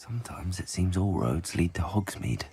Sometimes it seems all roads lead to Hogsmeade.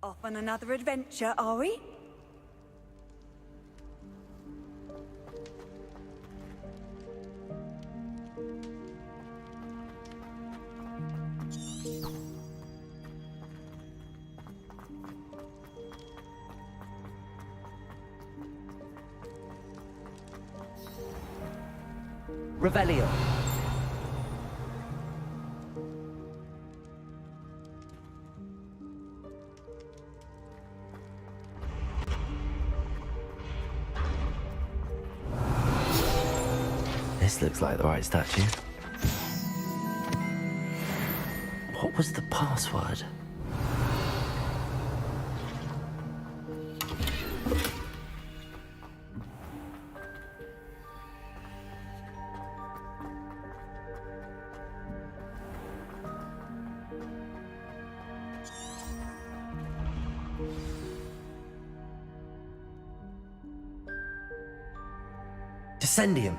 Off on another adventure, are we? Revelio. This looks like the right statue. What was the password? Descendium.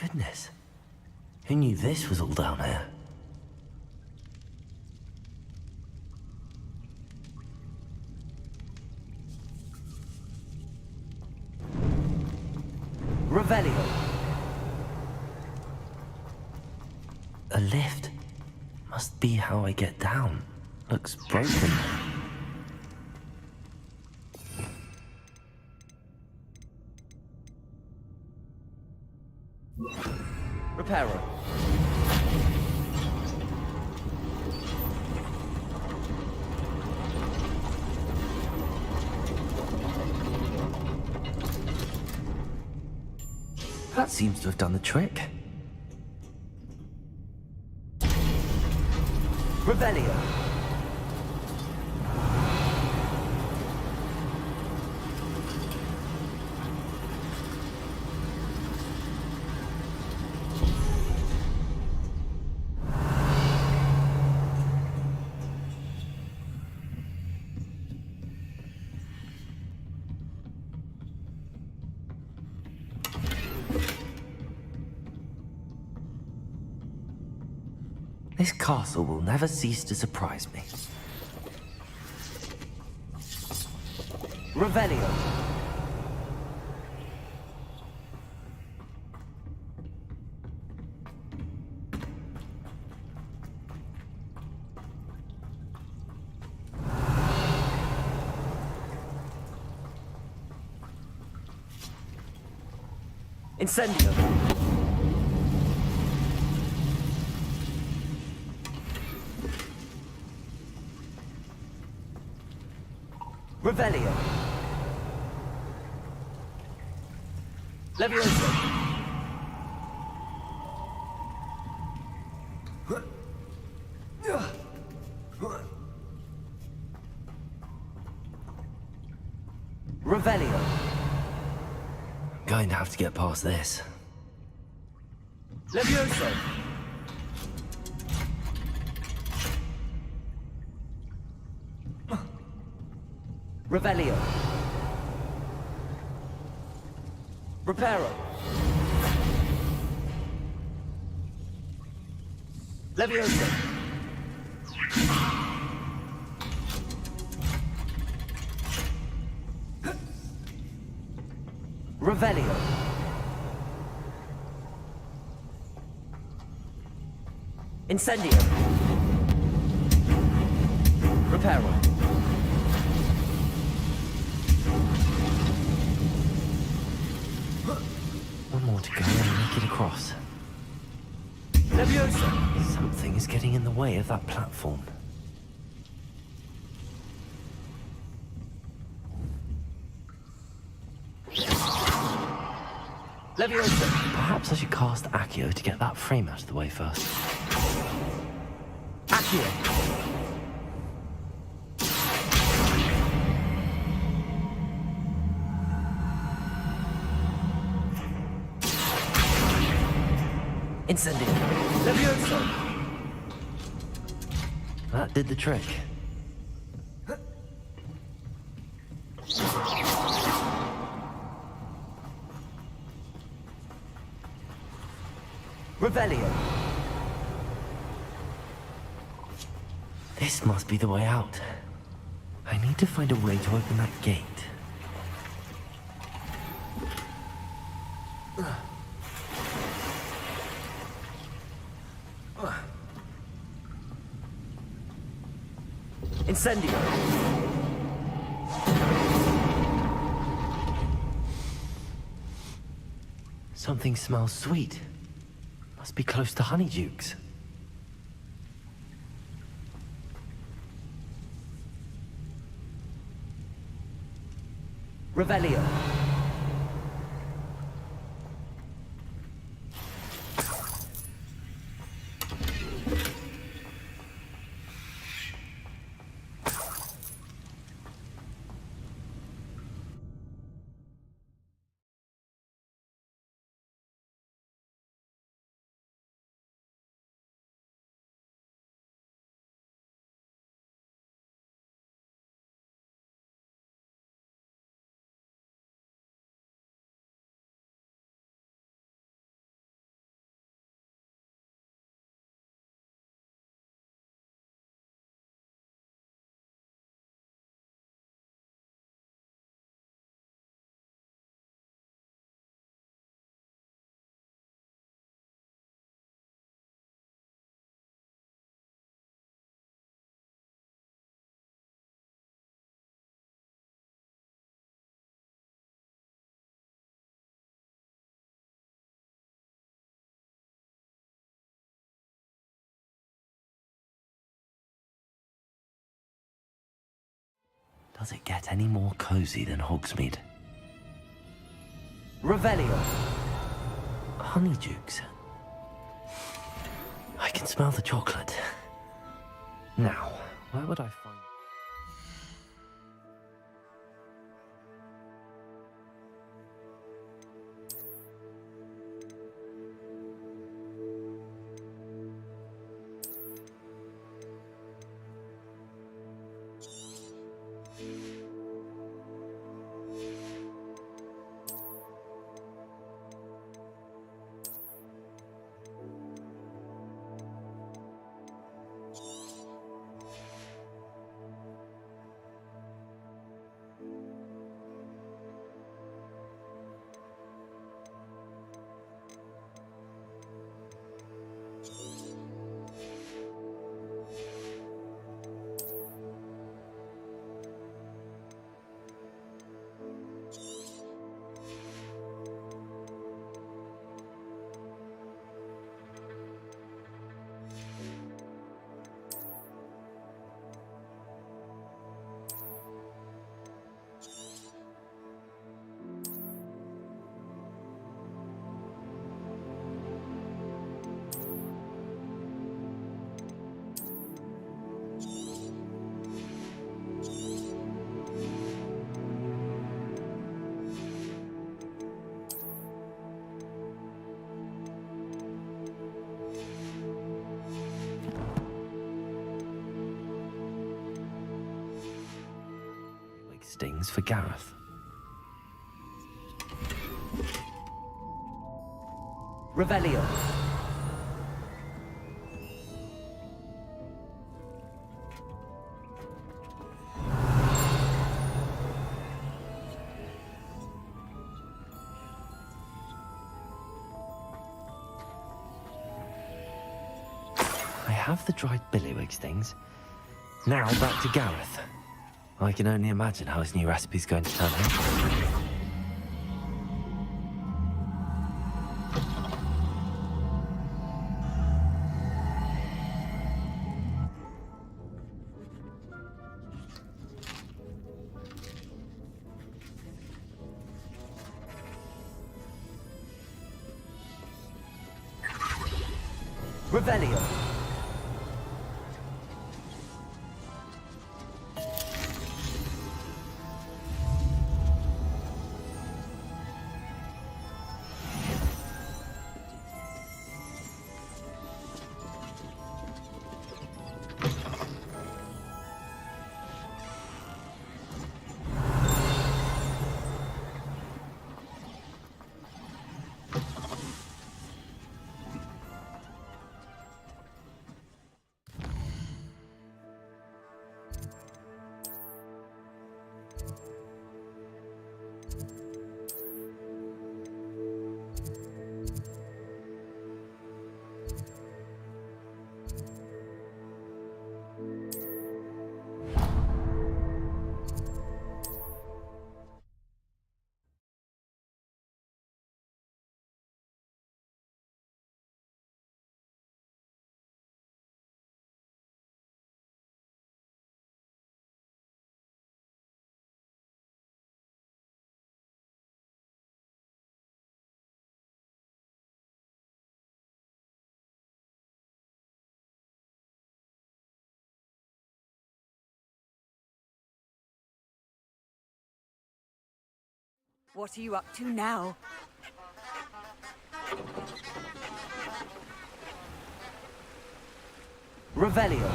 Goodness. Who knew this was all down here? Revelio. A lift. Must be how I get down. Looks broken. Reparo. That seems to have done the trick. Revelio. This castle will never cease to surprise me. Revelio. Incendio. Revelio. Levioso. Revelio. Going to have to get past this. Levioso. Revelio. Reparo. Levioso. Revelio. Incendio. Reparo. One more to go and make it across. Levioso. Something is getting in the way of that platform. Levioso. Perhaps I should cast Accio to get that frame out of the way first. Accio. Incendio. Levioso. That did the trick. Revelio. This must be the way out. I need to find a way to open that gate. Incendio. Something smells sweet. Must be close to Honeydukes. Revelio. Does it get any more cozy than Hogsmeade? Revelio. Honeydukes. I can smell the chocolate. Now, where would I find... stings for Gareth. Revelio. I have the dried billywig stings. Now back to Gareth. I can only imagine how his new recipe's going to turn out. Revelio. What are you up to now? Revelio.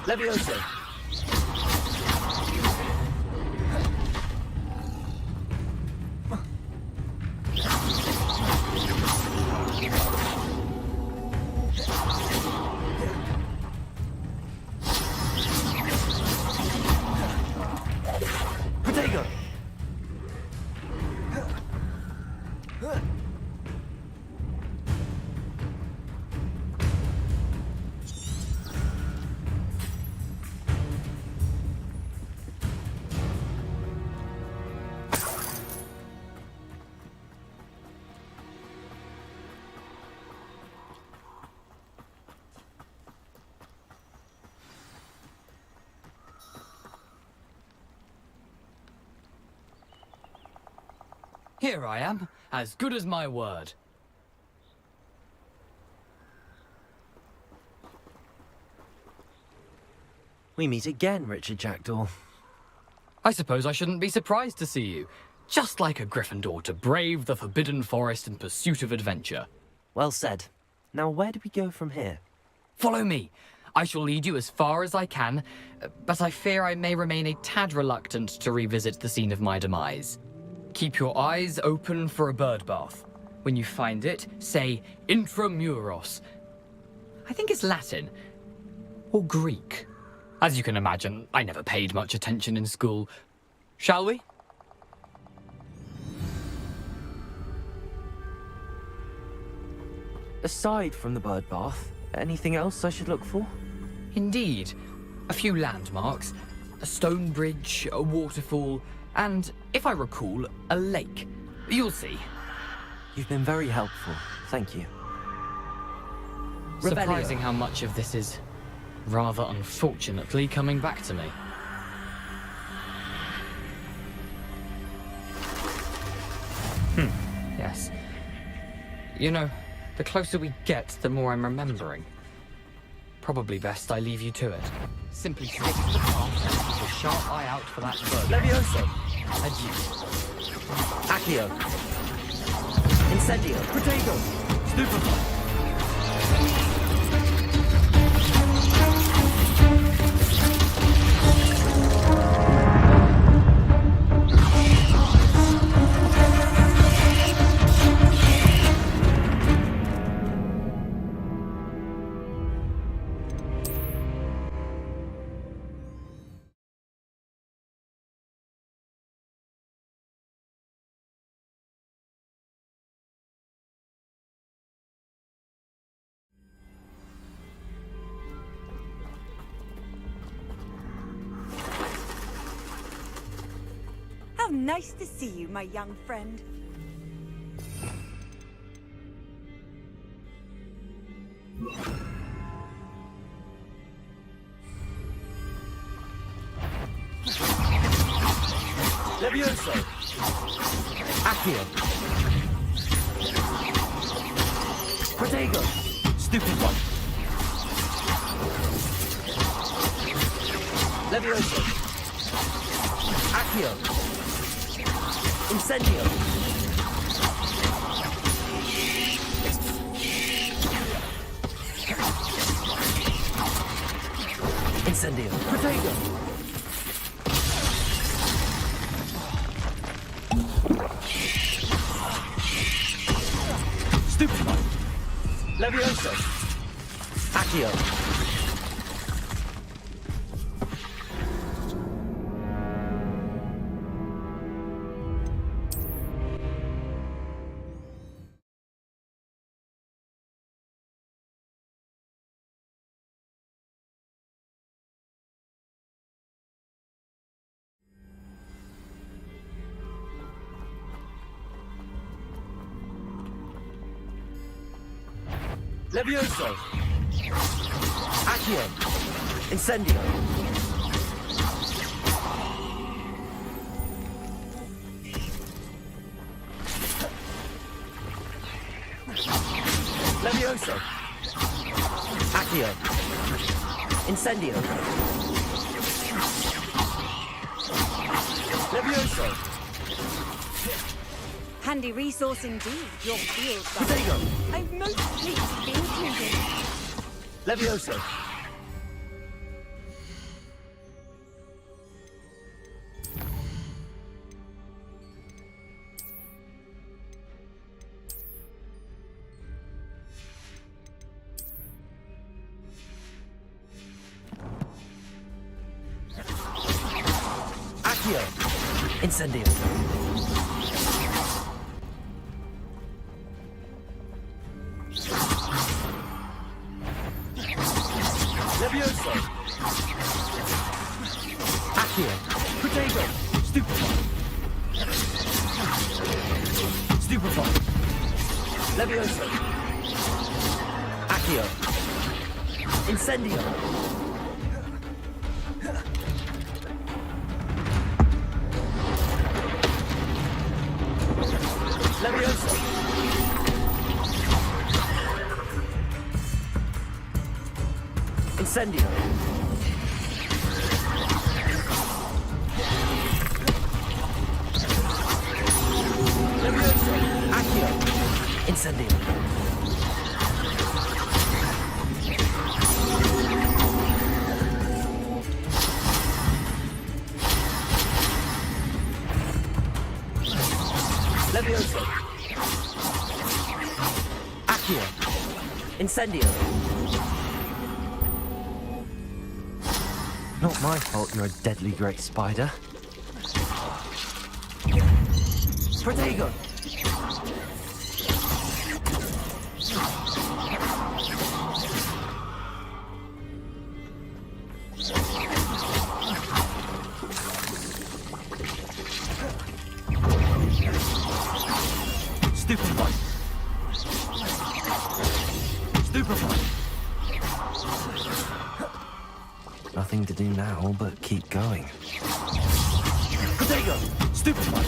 Levioso. Protego. Here I am, as good as my word. We meet again, Richard Jackdaw. I suppose I shouldn't be surprised to see you. Just like a Gryffindor to brave the Forbidden Forest in pursuit of adventure. Well said. Now where do we go from here? Follow me. I shall lead you as far as I can, but I fear I may remain a tad reluctant to revisit the scene of my demise. Keep your eyes open for a bird bath. When you find it, say intramuros. I think it's Latin. Or Greek. As you can imagine, I never paid much attention in school. Shall we? Aside from the bird bath, anything else I should look for? Indeed. A few landmarks. A stone bridge, a waterfall, and, if I recall, a lake. You'll see. You've been very helpful. Thank you. Surprising how much of this is, rather unfortunately, coming back to me. Yes. You know, the closer we get, the more I'm remembering. Probably best I leave you to it. Simply stick to the path and keep a sharp eye out for that bird. Levioso. Adieu. Accio. Incendio. Protego. Stupefy. How nice to see you, my young friend. Levioso. Accio. Protego. Stupid one. Levioso. Accio. Incendio. Incendio. Protego. Stupid one. Levioso. Accio. Levioso. Accio. Incendio. Levioso. Accio. Incendio. Levioso. Handy resource indeed, your field guide. Protego. I'm most pleased to be included. Levioso. Accio. Incendio. Levioso. Accio. Protego. Stupefy. Stupefy. Levioso. Accio. Incendio. Levioso. Incendio. Levioso. Accio. Incendio. Levioso. Accio. Incendio. Not my fault you're a deadly great spider. Protego. Stupefy. Stupefy. Nothing to do now but keep going. Protego. Stupefy.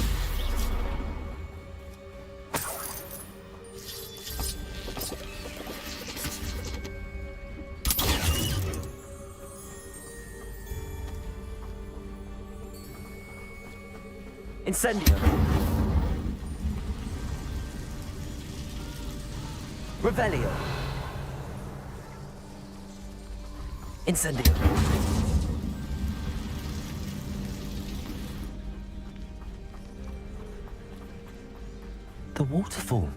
Incendio. Revelio. Incendio. The waterfall.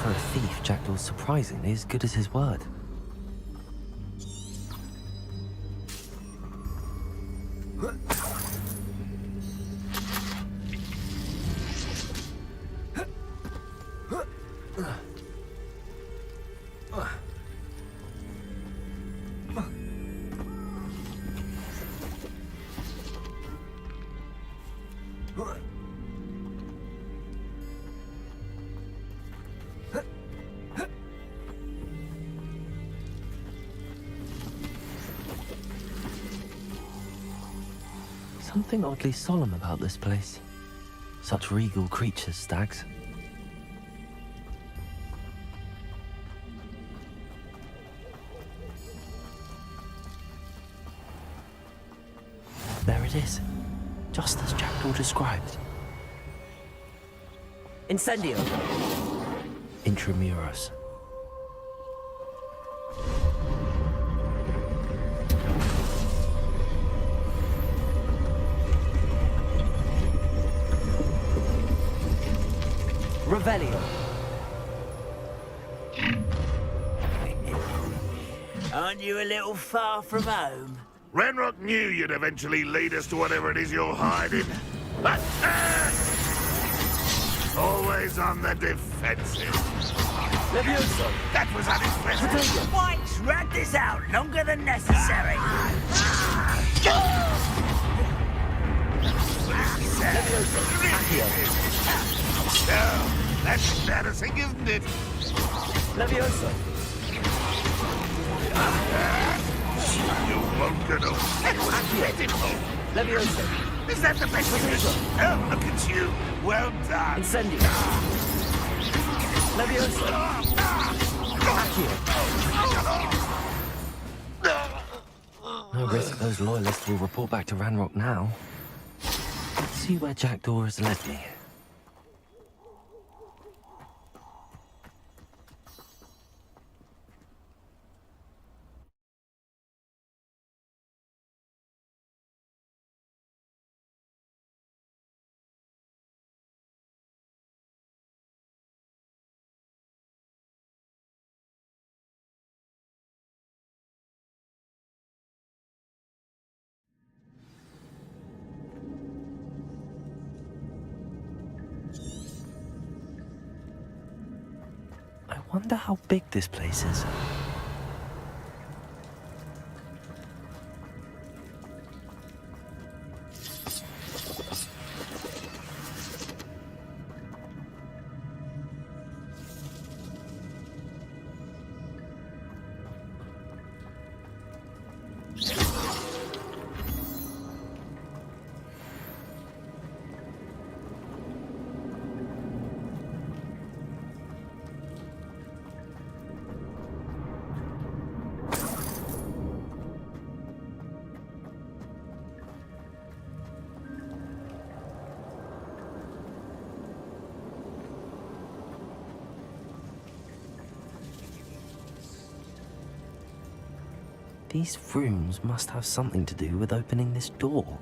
For a thief, Jackdaw's surprisingly as good as his word. Something oddly solemn about this place. Such regal creatures, stags. There it is, just as Jackdaw described. Incendio. Intramuros. Revelio. Aren't you a little far from home? Ranrock knew you'd eventually lead us to whatever it is you're hiding. Always on the defensive. Levioso. That was unexpected. Why drag this out longer than necessary? No, that's embarrassing, isn't it? Levioso. You won't get off. Incredible. Levioso. Is that the best of it? Oh, look at you. Well done. Incendio. Levioso. Accio. No risk those loyalists will report back to Ranrock now. Let's see where Jackdaw has led me. I wonder how big this place is. These rooms must have something to do with opening this door.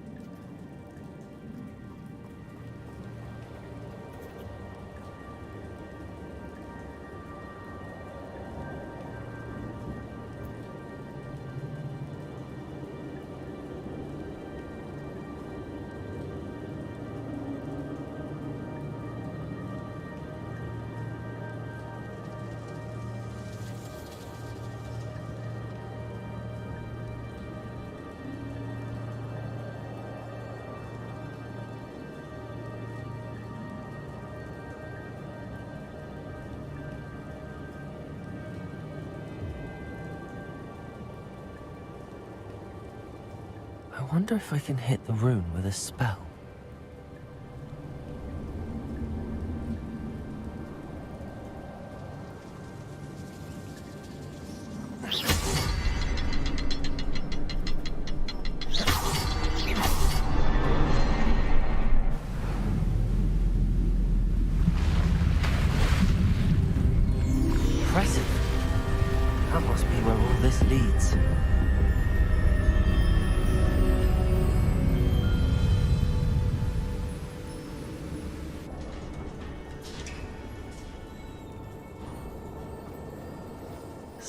I wonder if I can hit the rune with a spell.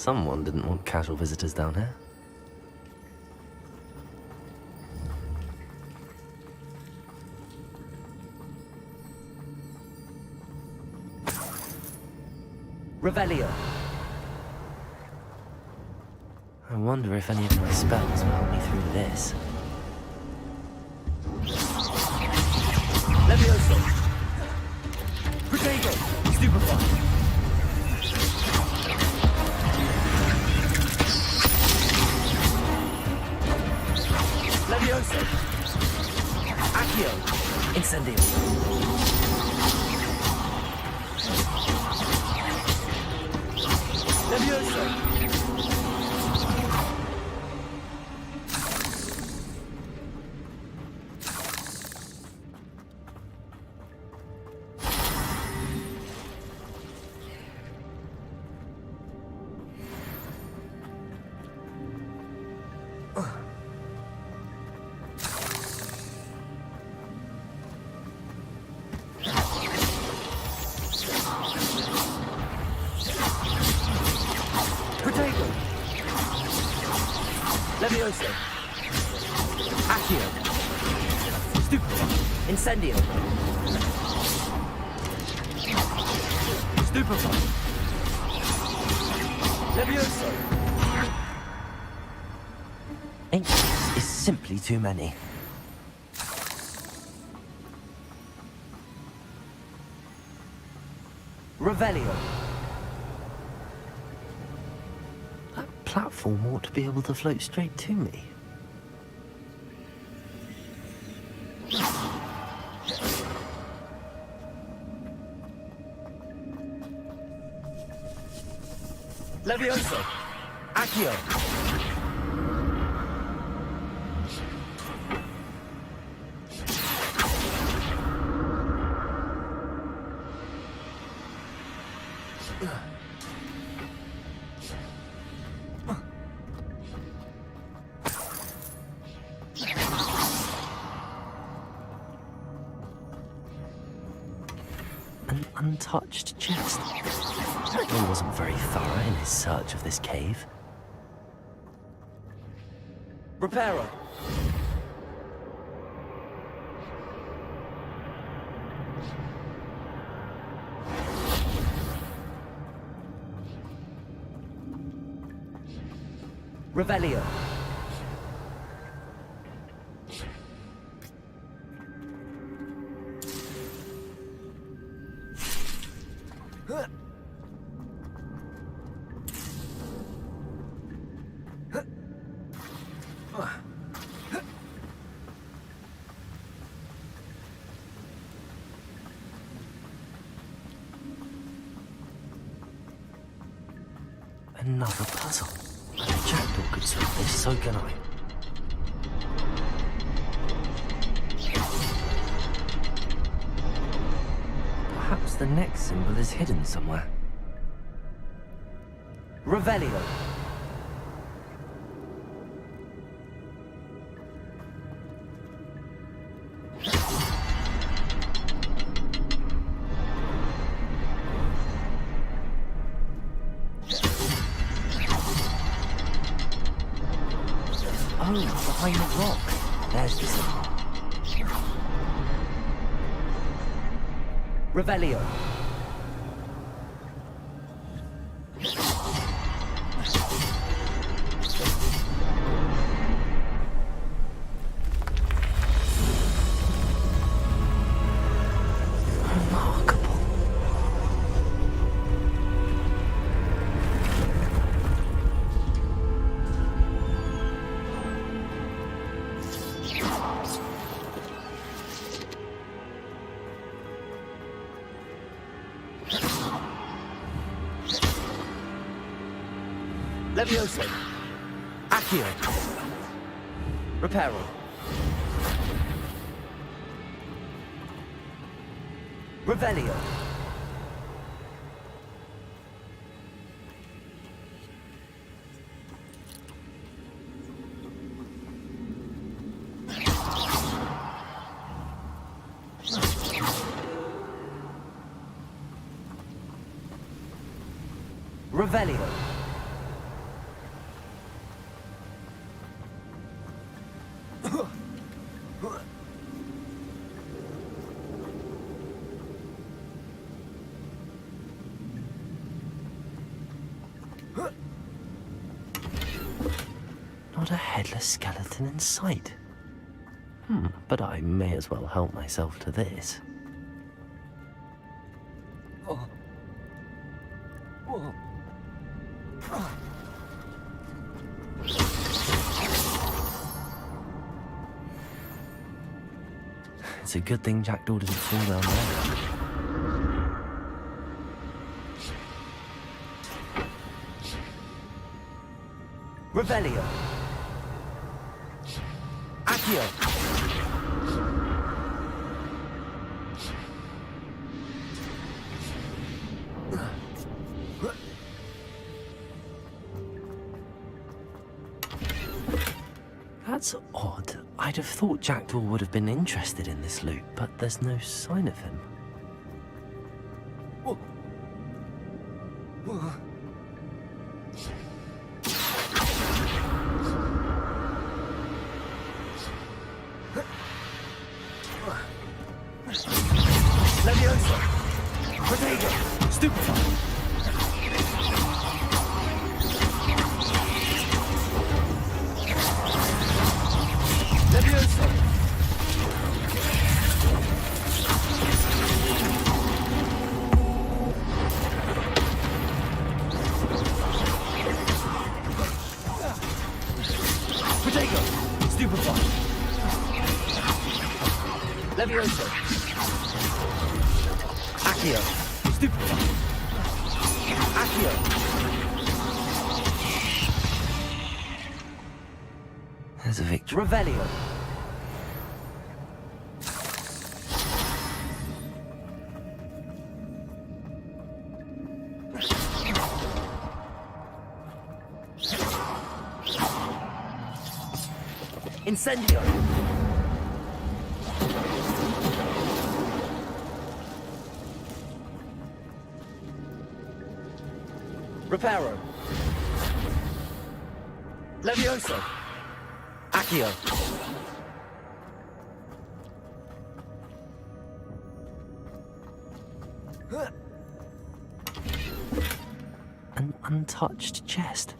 Someone didn't want casual visitors down here. Revelio. I wonder if any of my spells will help me through this. Levioso. Protego. Stupefy. Levioso. Accio. Incendio. Levioso. Protego. Levioso. Accio. Stupefy. Incendio. Stupefy. Levioso. 8 is simply too many. Revelio. That platform ought to be able to float straight to me. Levioso. Accio. An untouched chest. He wasn't very thorough in his search of this cave. Reparo. Revelio. Another puzzle. If Jackdaw could solve this, so can I. Perhaps the next symbol is hidden somewhere. Revelio. Oh, behind the rock. There's the symbol. Revelio. Remarkable. Levioso. Accio. Reparo. Revelio. Revelio. skeleton in sight. But I may as well help myself to this. It's a good thing Jackdaw didn't fall down there. Revelio. Accio. That's odd. I'd have thought Jackdaw would have been interested in this loot, but there's no sign of him. Levioso. Potato. Stupefy. Levioso. Potato. Stupefy. Levioso. Accio. Stupefy. Accio. There's a victory. Revelio. Incendio. Reparo. Levioso. Accio. An untouched chest.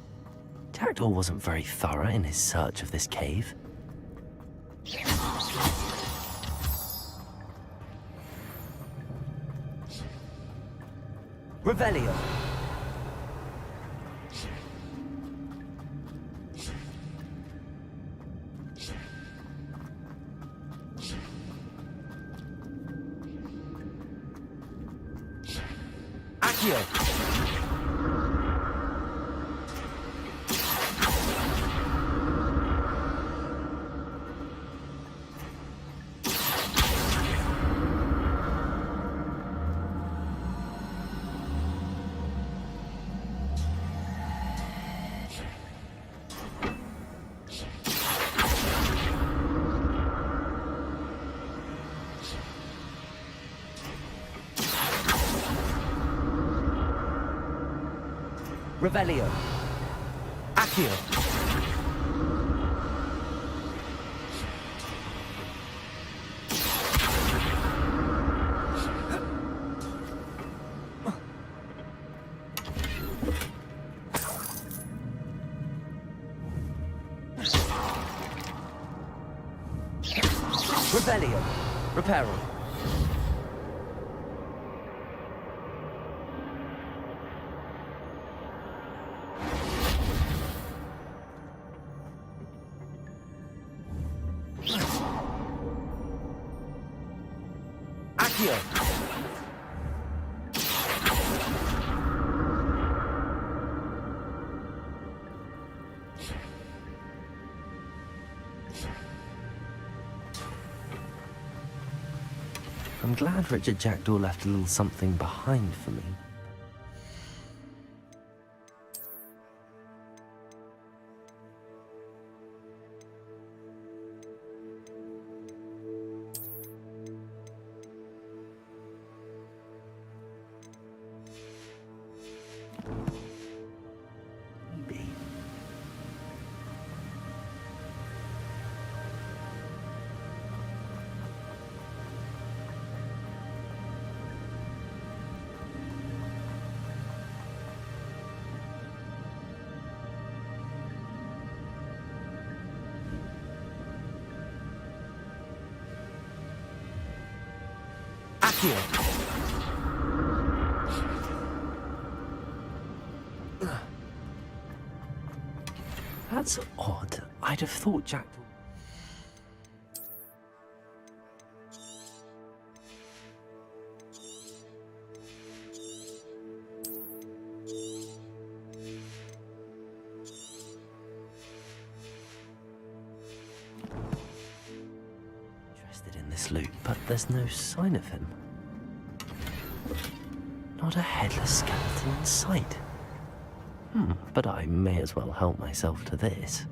Jackdaw wasn't very thorough in his search of this cave. Revelio. Accio. Revelio. Accio. Revelio. Reparo. Accio. I'm glad Richard Jackdaw left a little something behind for me. Maybe. Accio. That's odd. I'd have thought Jackdaw... interested in this loot, but there's no sign of him. Not a headless skeleton in sight. But I may as well help myself to this.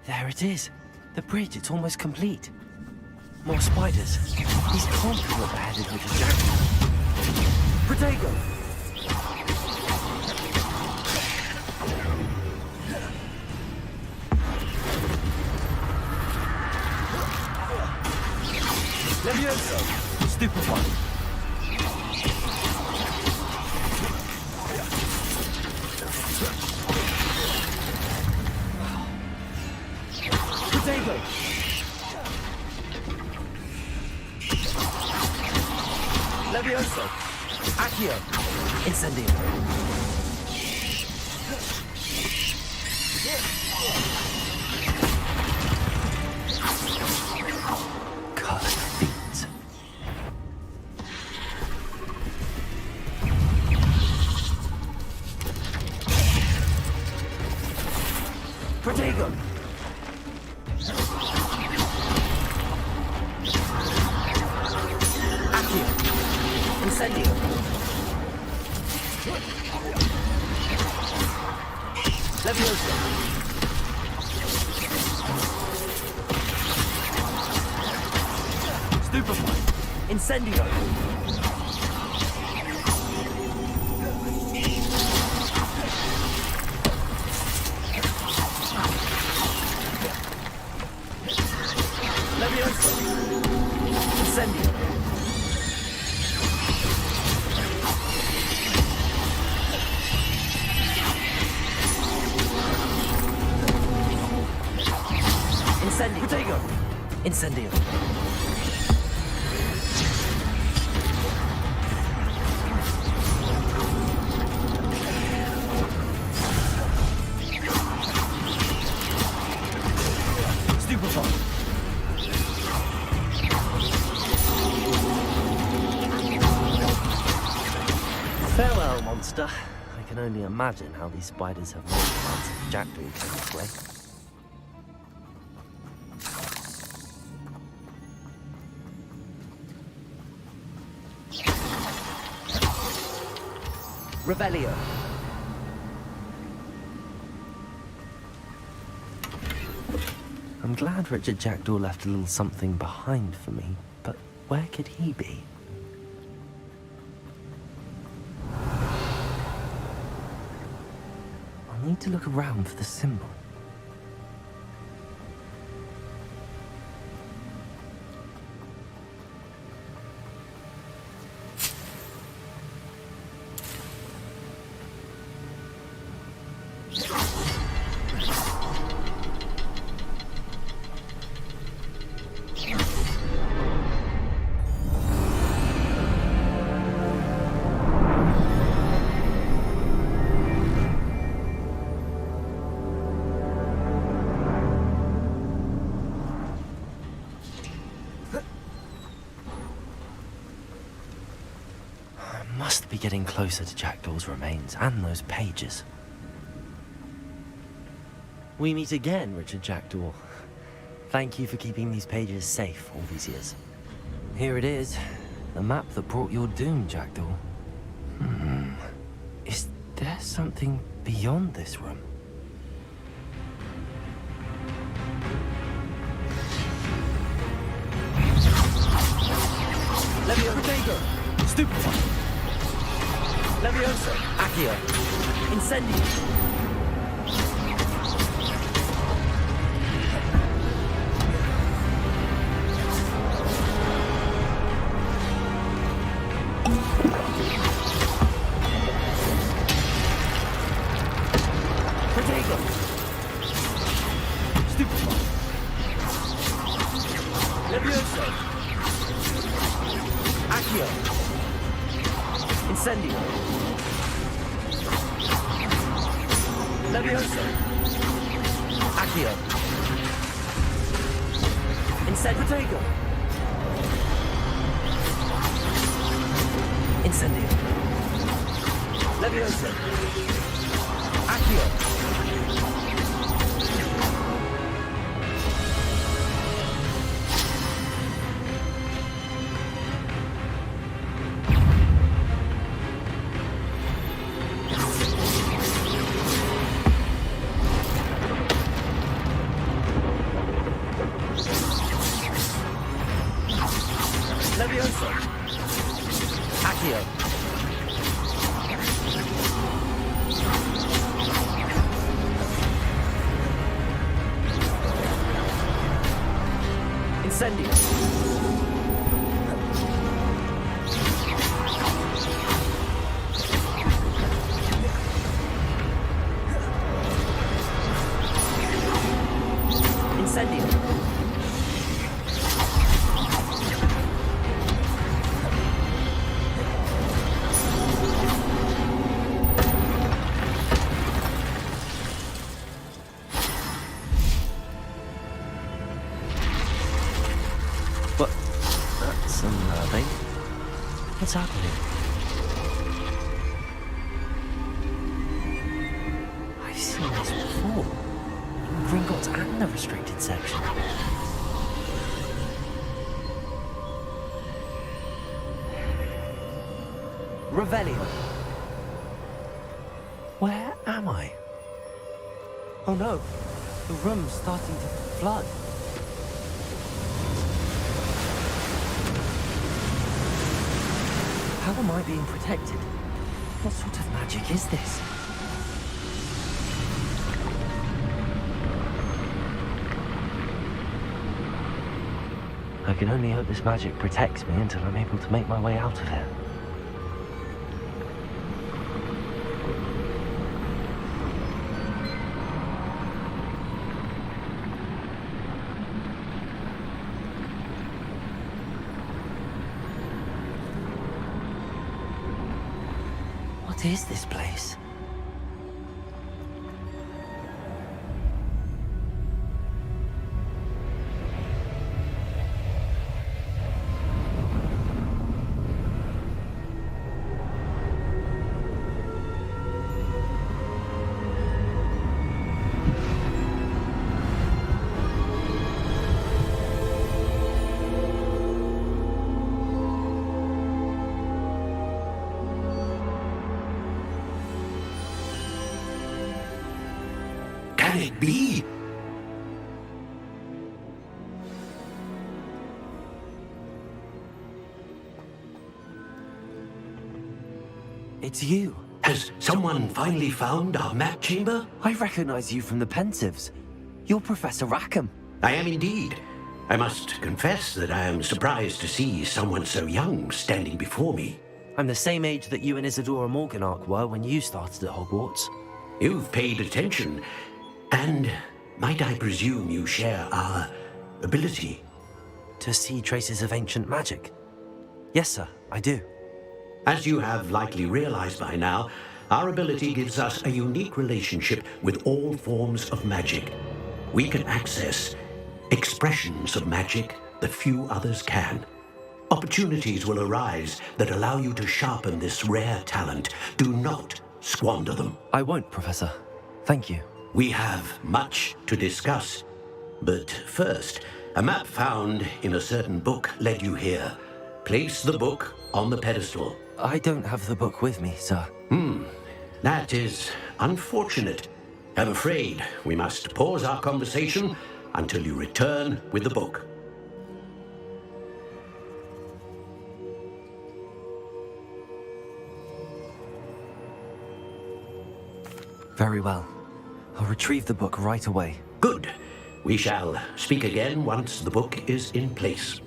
There it is. The bridge, it's almost complete. More spiders. These can't be what they're headed with the jacket. Protego. Levioso. Stupefy. Protego. Levioso. Accio. Incendio. Cursed fiends. Protego. Accio. Incendio. Levioso. Stupefy. Incendio. Levioso. Incendio. Incendio. Protego. Incendio. Stupefy. Farewell, monster. I can only imagine how these spiders have made plans if Jackdaw came this way. Revelio. I'm glad Richard Jackdaw left a little something behind for me, but where could he be? I'll need to look around for the symbol. Must be getting closer to Jackdaw's remains and those pages. We meet again, Richard Jackdaw. Thank you for keeping these pages safe all these years. Here it is, the map that brought your doom, Jackdaw. Is there something beyond this room? Levioso. Stupefy. Levioso. Accio. Incendio. Protego! Stupefy! Levioso! Accio! Incendio! Levioso! Accio! Incendio! Protego! Incendio! Levioso! Accio! Levioso! Accio! Incendio! Incendio! But that's unnerving. What's happening? I've seen this before. In Gringotts and the restricted section. Revelio! Where am I? Oh no, the room's starting to flood. How am I being protected? What sort of magic is this? I can only hope this magic protects me until I'm able to make my way out of here. What is this place? Can it be? It's you. Has someone finally found our map chamber? I recognize you from the Pensives. You're Professor Rackham. I am indeed. I must confess that I am surprised to see someone so young standing before me. I'm the same age that you and Isadora Morganach were when you started at Hogwarts. You've paid attention, and might I presume you share our ability? To see traces of ancient magic? Yes, sir, I do. As you have likely realized by now, our ability gives us a unique relationship with all forms of magic. We can access expressions of magic that few others can. Opportunities will arise that allow you to sharpen this rare talent. Do not squander them. I won't, Professor. Thank you. We have much to discuss. But first, a map found in a certain book led you here. Place the book on the pedestal. I don't have the book with me, sir. That is unfortunate. I'm afraid we must pause our conversation until you return with the book. Very well. I'll retrieve the book right away. Good. We shall speak again once the book is in place.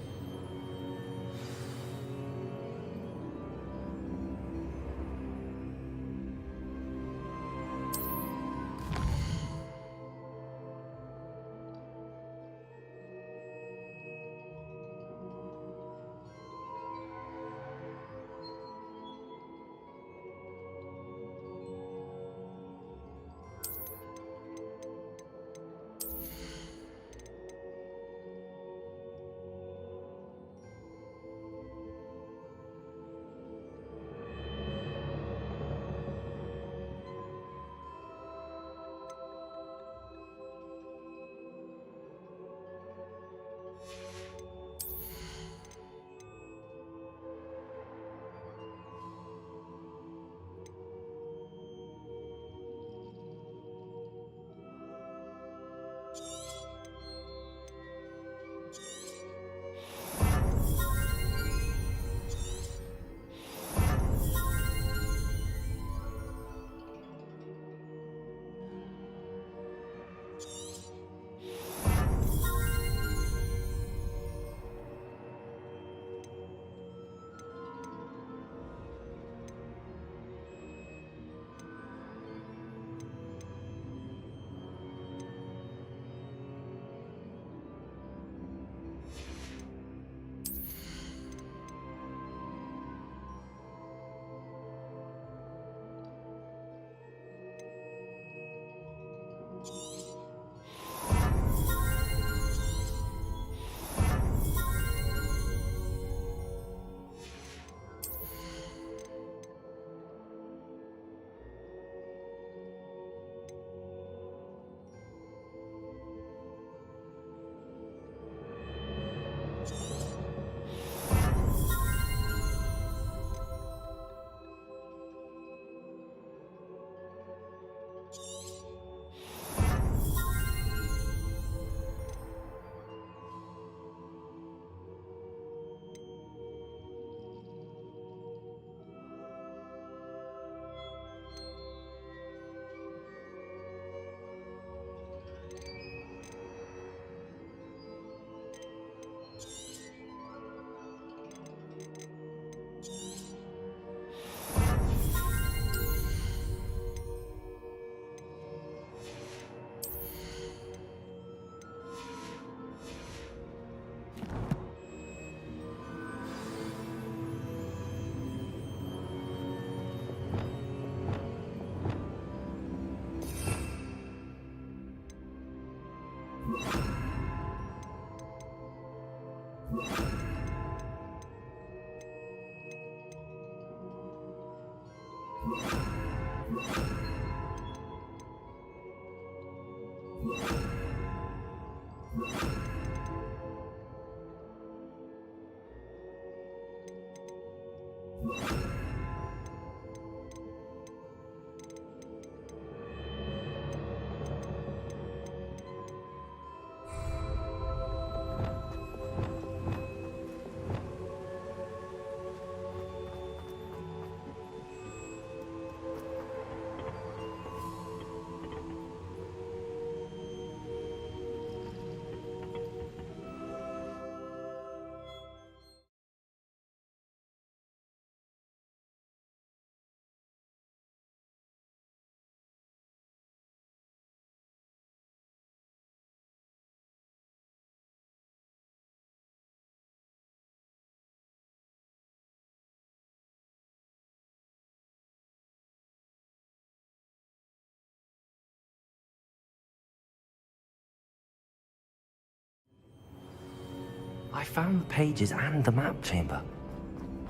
I found the pages and the map chamber.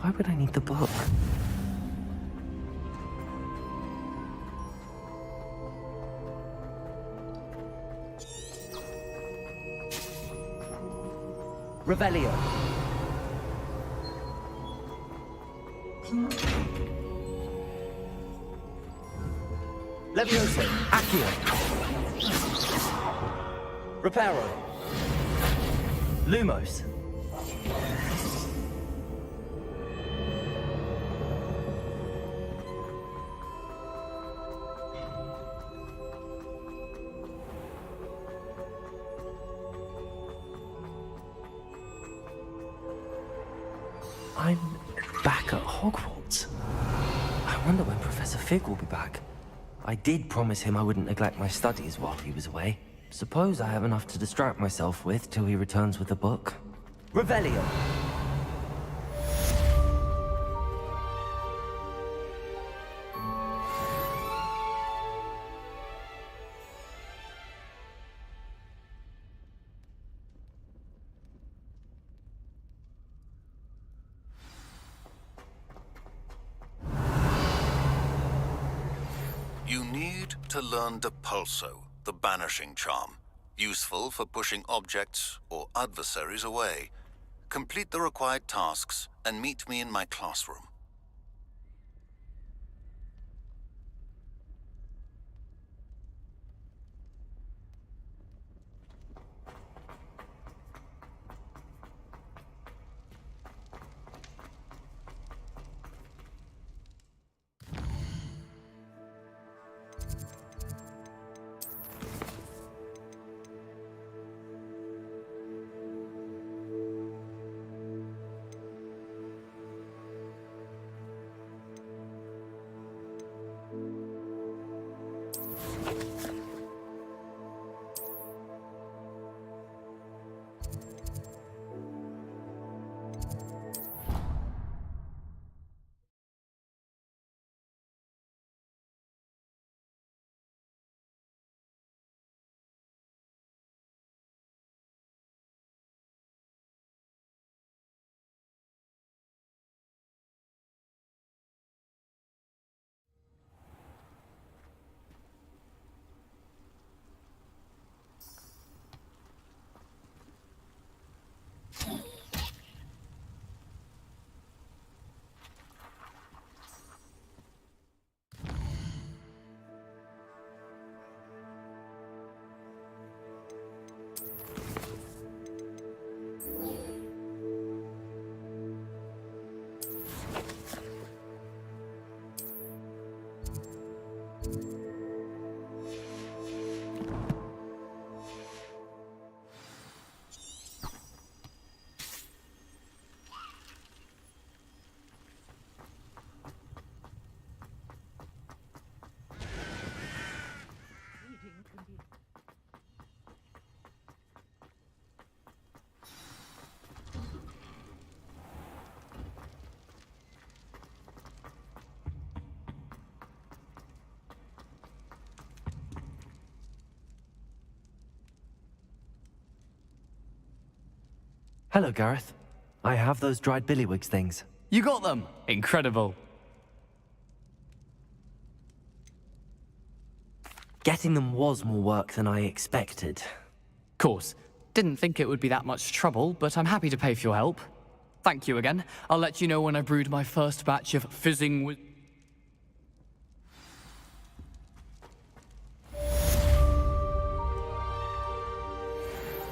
Why would I need the book? Revelio. Levioso. Accio. Reparo. Lumos. I'm back at Hogwarts. I wonder when Professor Fig will be back. I did promise him I wouldn't neglect my studies while he was away. Suppose I have enough to distract myself with till he returns with a book. Revelio. You need to learn Depulso, the banishing charm. Useful for pushing objects or adversaries away. Complete the required tasks and meet me in my classroom. Hello, Gareth. I have those dried billywigs things. You got them! Incredible. Getting them was more work than I expected. Course. Didn't think it would be that much trouble, but I'm happy to pay for your help. Thank you again. I'll let you know when I brewed my first batch of fizzing with...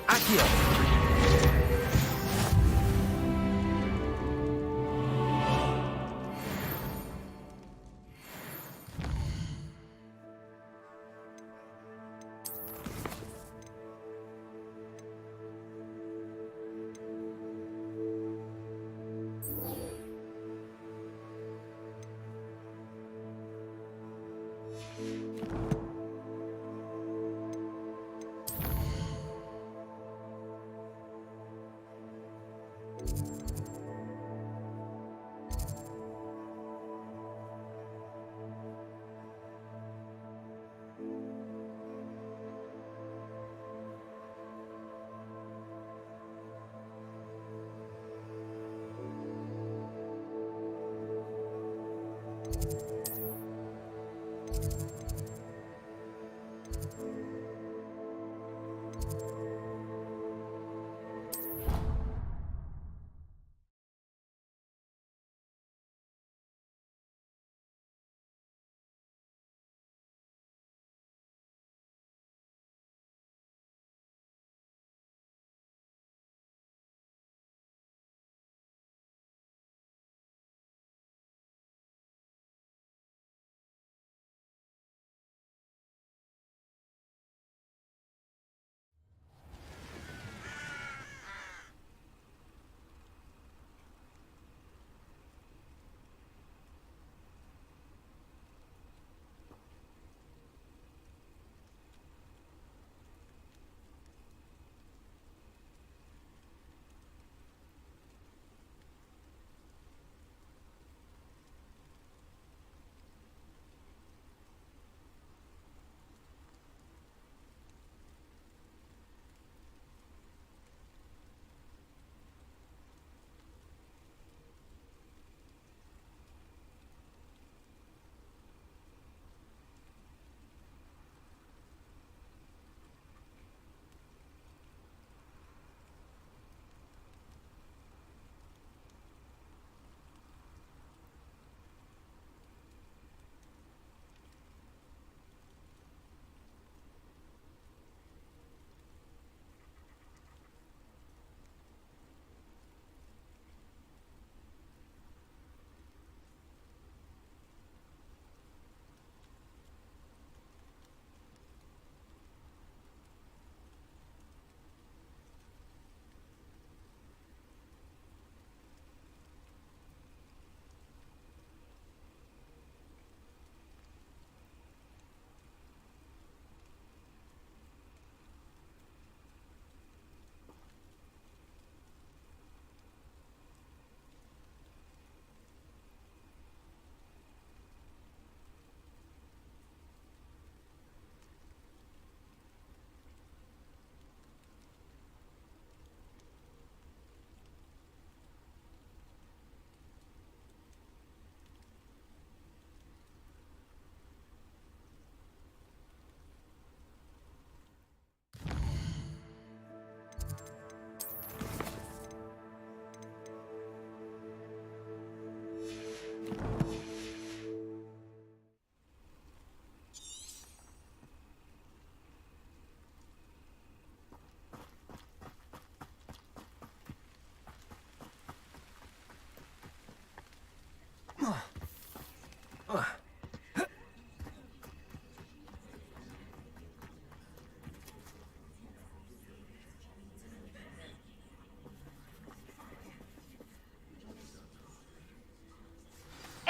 Accio.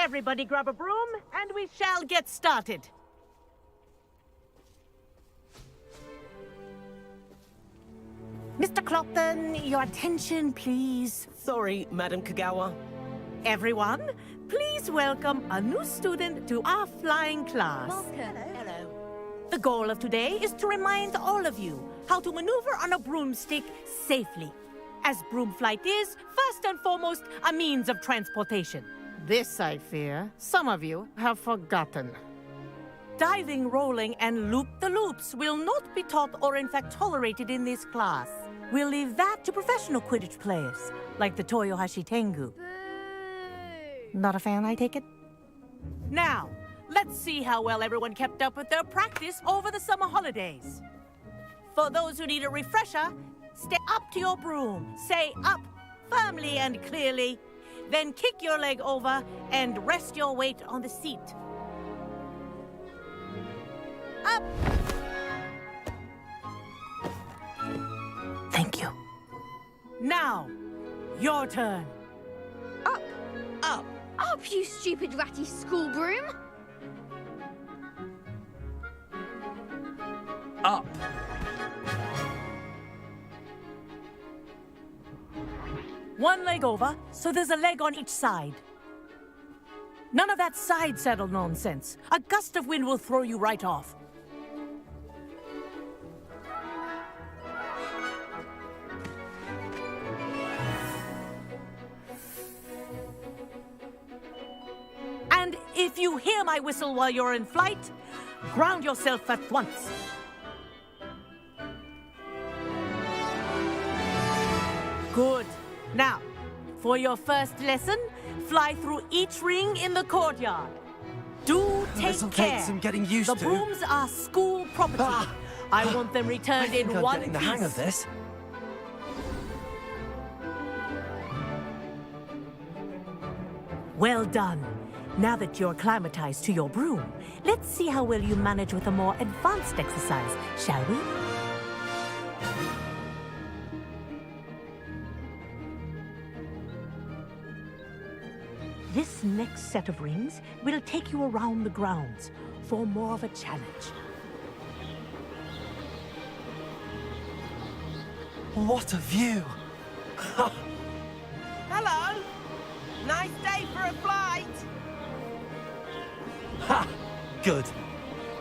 Everybody grab a broom, and we shall get started. Mr. Clopton, your attention, please. Sorry, Madam Kagawa. Everyone, please welcome a new student to our flying class. Hello. The goal of today is to remind all of you how to maneuver on a broomstick safely, as broom flight is, first and foremost, a means of transportation. This, I fear, some of you have forgotten. Diving, rolling, and loop-the-loops will not be taught or in fact tolerated in this class. We'll leave that to professional Quidditch players, like the Toyohashi Tengu. Not a fan, I take it? Now, let's see how well everyone kept up with their practice over the summer holidays. For those who need a refresher, step up to your broom, say up firmly and clearly, then kick your leg over and rest your weight on the seat. Up! Thank you. Now, your turn. Up! Up! Up, you stupid ratty school broom! Up! One leg over, so there's a leg on each side. None of that side saddle nonsense. A gust of wind will throw you right off. And if you hear my whistle while you're in flight, ground yourself at once. Good. Now, for your first lesson, fly through each ring in the courtyard. Do take This'll care. take some getting used the to. brooms are school property. I want them returned in I'm one getting the piece. hang of this. Well done. Now that you're acclimatized to your broom, let's see how well you manage with a more advanced exercise, shall we? This next set of rings will take you around the grounds for more of a challenge. What a view! Hello! Nice day for a flight! Ha! Good.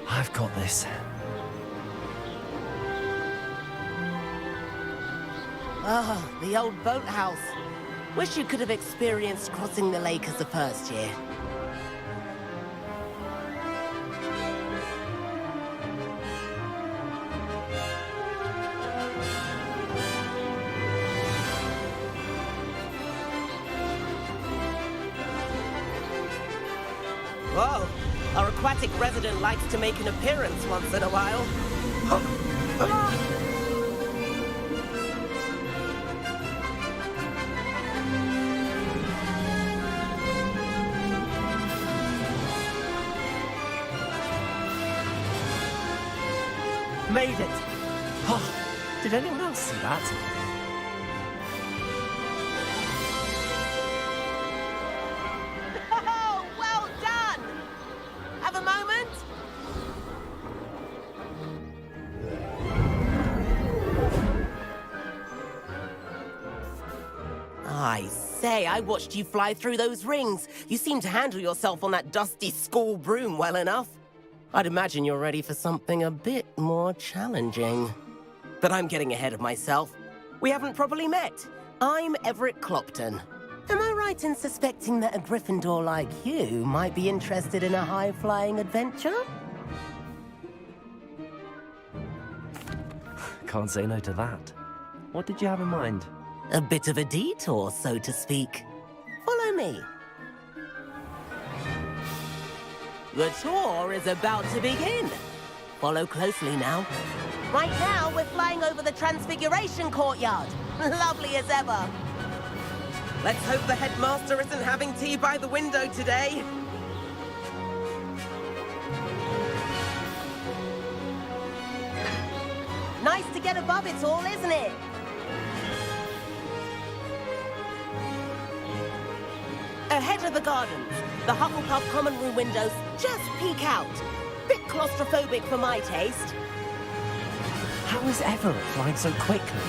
I've got this. Oh, the old boathouse. Wish you could have experienced crossing the lake as a first year. Whoa, our aquatic resident likes to make an appearance once in a while. Made it! Oh, did anyone else see that? Oh, well done! Have a moment? I say, I watched you fly through those rings. You seem to handle yourself on that dusty school broom well enough. I'd imagine you're ready for something a bit more challenging. But I'm getting ahead of myself. We haven't properly met. I'm Everett Clopton. Am I right in suspecting that a Gryffindor like you might be interested in a high-flying adventure? Can't say no to that. What did you have in mind? A bit of a detour, so to speak. Follow me. The tour is about to begin. Follow closely now. Right now, we're flying over the Transfiguration Courtyard. Lovely as ever. Let's hope the headmaster isn't having tea by the window today. Nice to get above it all, isn't it? Ahead of the gardens, the Hufflepuff common room windows just peek out. Bit claustrophobic for my taste. How is Everett flying so quickly?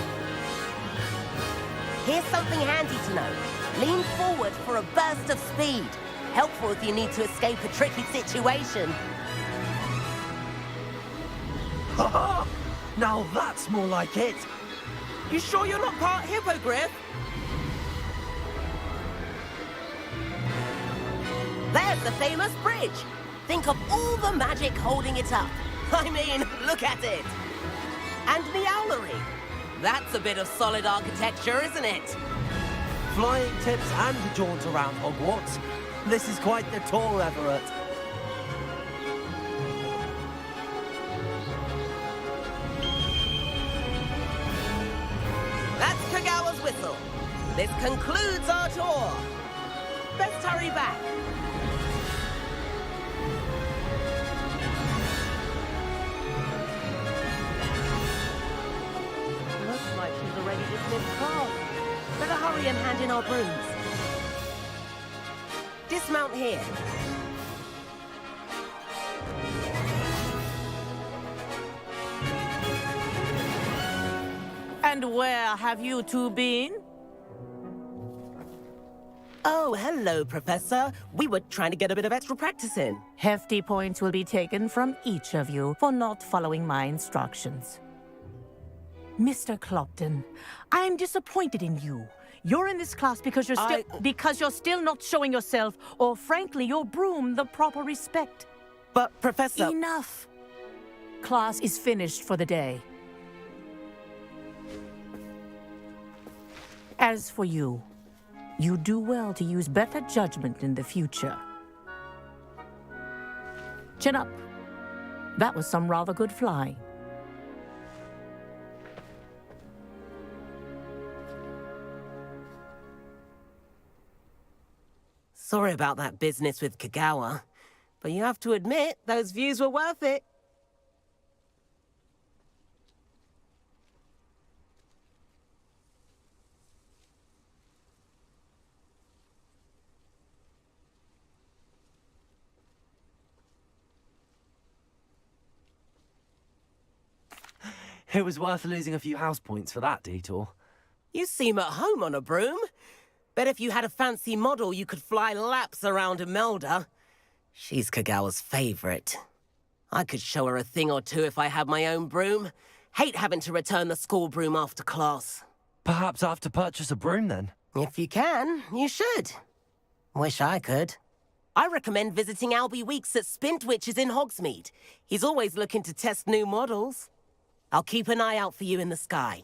Here's something handy to know. Lean forward for a burst of speed. Helpful if you need to escape a tricky situation. Ha! Now that's more like it! You sure you're not part hippogriff? There's the famous bridge. Think of all the magic holding it up. I mean, look at it. And Meowlery. That's a bit of solid architecture, isn't it? Flying tips and a jaunt around Hogwarts. This is quite the tour, Everett. That's Kagawa's whistle. This concludes our tour. Best hurry back. Looks like she's already dismissed class. Better hurry and hand in our brooms. Dismount here. And where have you two been? Oh, hello, Professor. We were trying to get a bit of extra practice in. Hefty points will be taken from each of you for not following my instructions. Mr. Clopton, I'm disappointed in you. You're in this class because you're still not showing yourself, or frankly, your broom, the proper respect. But, Professor... Enough. Class is finished for the day. As for you, you do well to use better judgment in the future. Chin up. That was some rather good flying. Sorry about that business with Kagawa, but you have to admit, those views were worth it. It was worth losing a few house points for that detour. You seem at home on a broom. Bet if you had a fancy model, you could fly laps around Imelda. She's Kagawa's favorite. I could show her a thing or two if I had my own broom. Hate having to return the school broom after class. Perhaps I have to purchase a broom then? If you can, you should. Wish I could. I recommend visiting Albie Weeks at Spintwitches in Hogsmeade. He's always looking to test new models. I'll keep an eye out for you in the sky.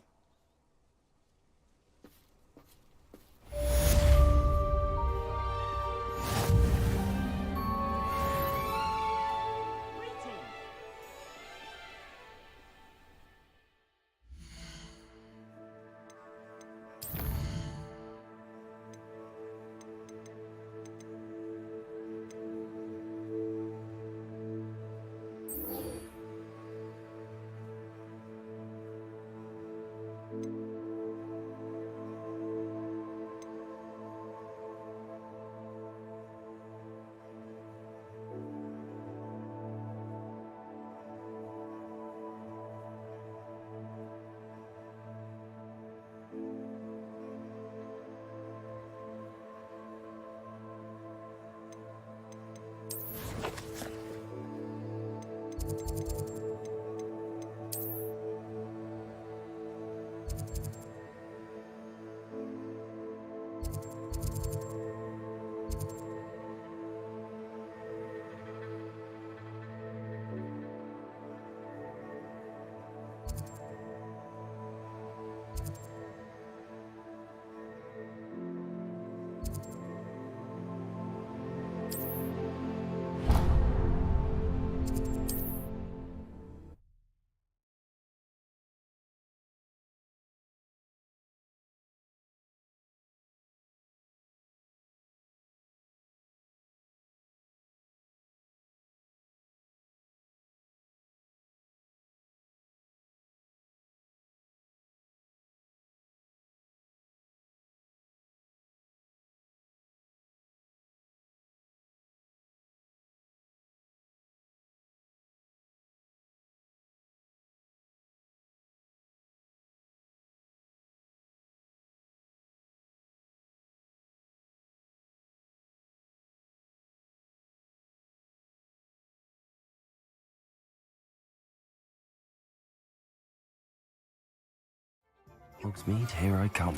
Hogsmeade, here I come.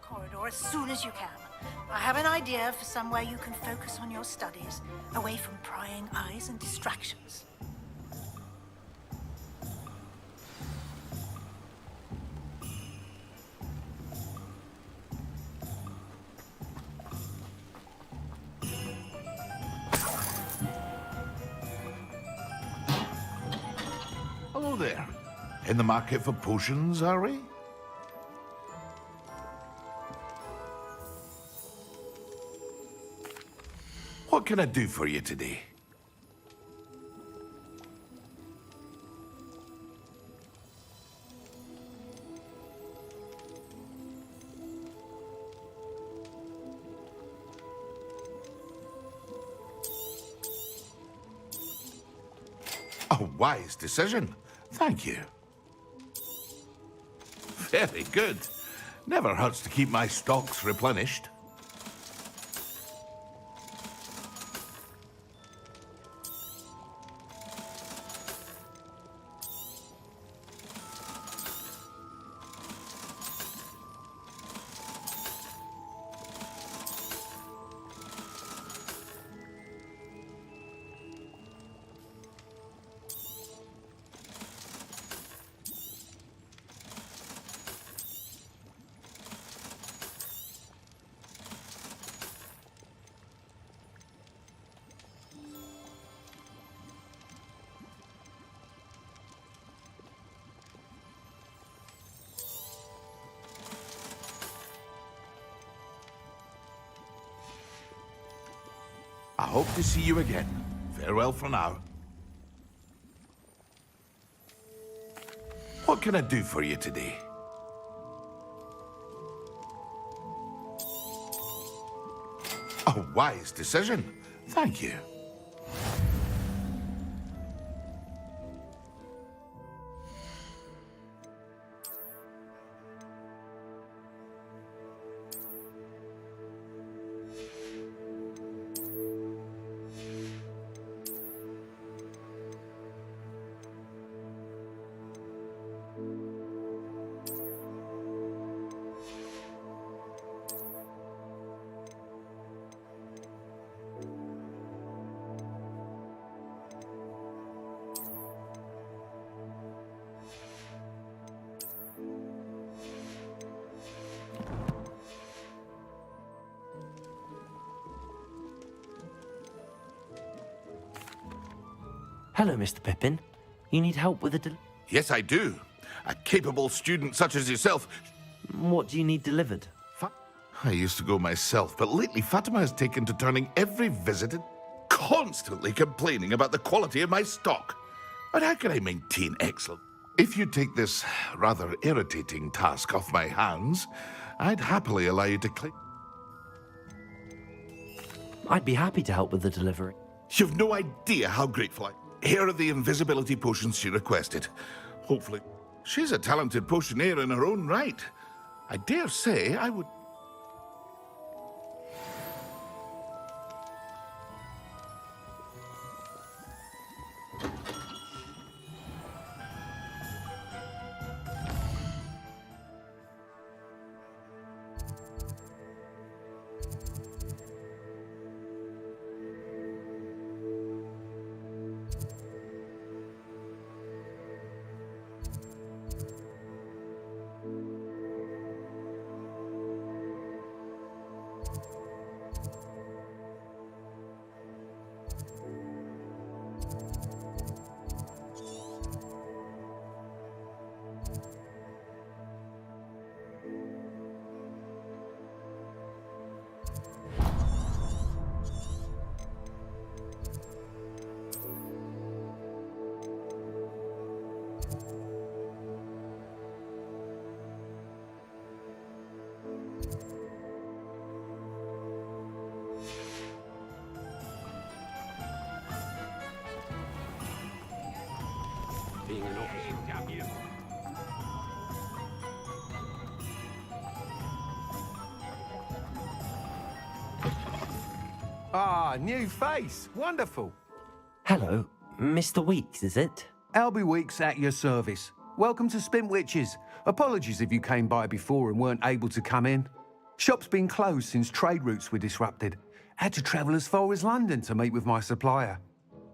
Corridor as soon as you can. I have an idea for somewhere you can focus on your studies, away from prying eyes and distractions. there. In the market for potions, are we? What can I do for you today? A wise decision. Thank you. Very good. Never hurts to keep my stocks replenished. I hope to see you again. Farewell for now. What can I do for you today? A wise decision. Thank you. Hello, Mr. Pippin. You need help with a Yes, I do. A capable student such as yourself. What do you need delivered? I used to go myself, but lately Fatima has taken to turning every visitor, constantly complaining about the quality of my stock. But how can I maintain excellence? If you take this rather irritating task off my hands, I'd happily allow you to claim. I'd be happy to help with the delivery. You've no idea how grateful I am. Here are the invisibility potions she requested. Hopefully, she's a talented potioneer in her own right. I dare say I would... Ah, new face. Wonderful. Hello, Mr. Weeks, is it? Albie Weeks at your service. Welcome to Spintwitches. Apologies if you came by before and weren't able to come in. Shop's been closed since trade routes were disrupted. Had to travel as far as London to meet with my supplier.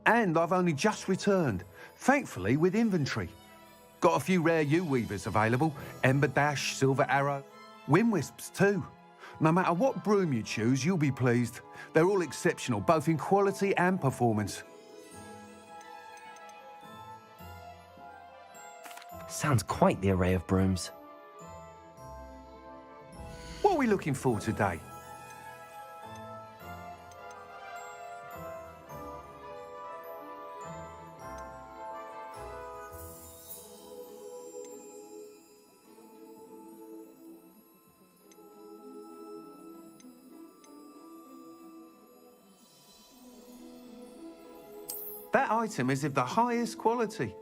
And I've only just returned, thankfully with inventory. Got a few rare yew-weavers available, Ember Dash, Silver Arrow, Wind-Wisps too. No matter what broom you choose, you'll be pleased. They're all exceptional, both in quality and performance. Sounds quite the array of brooms. What are we looking for today? That item is of the highest quality.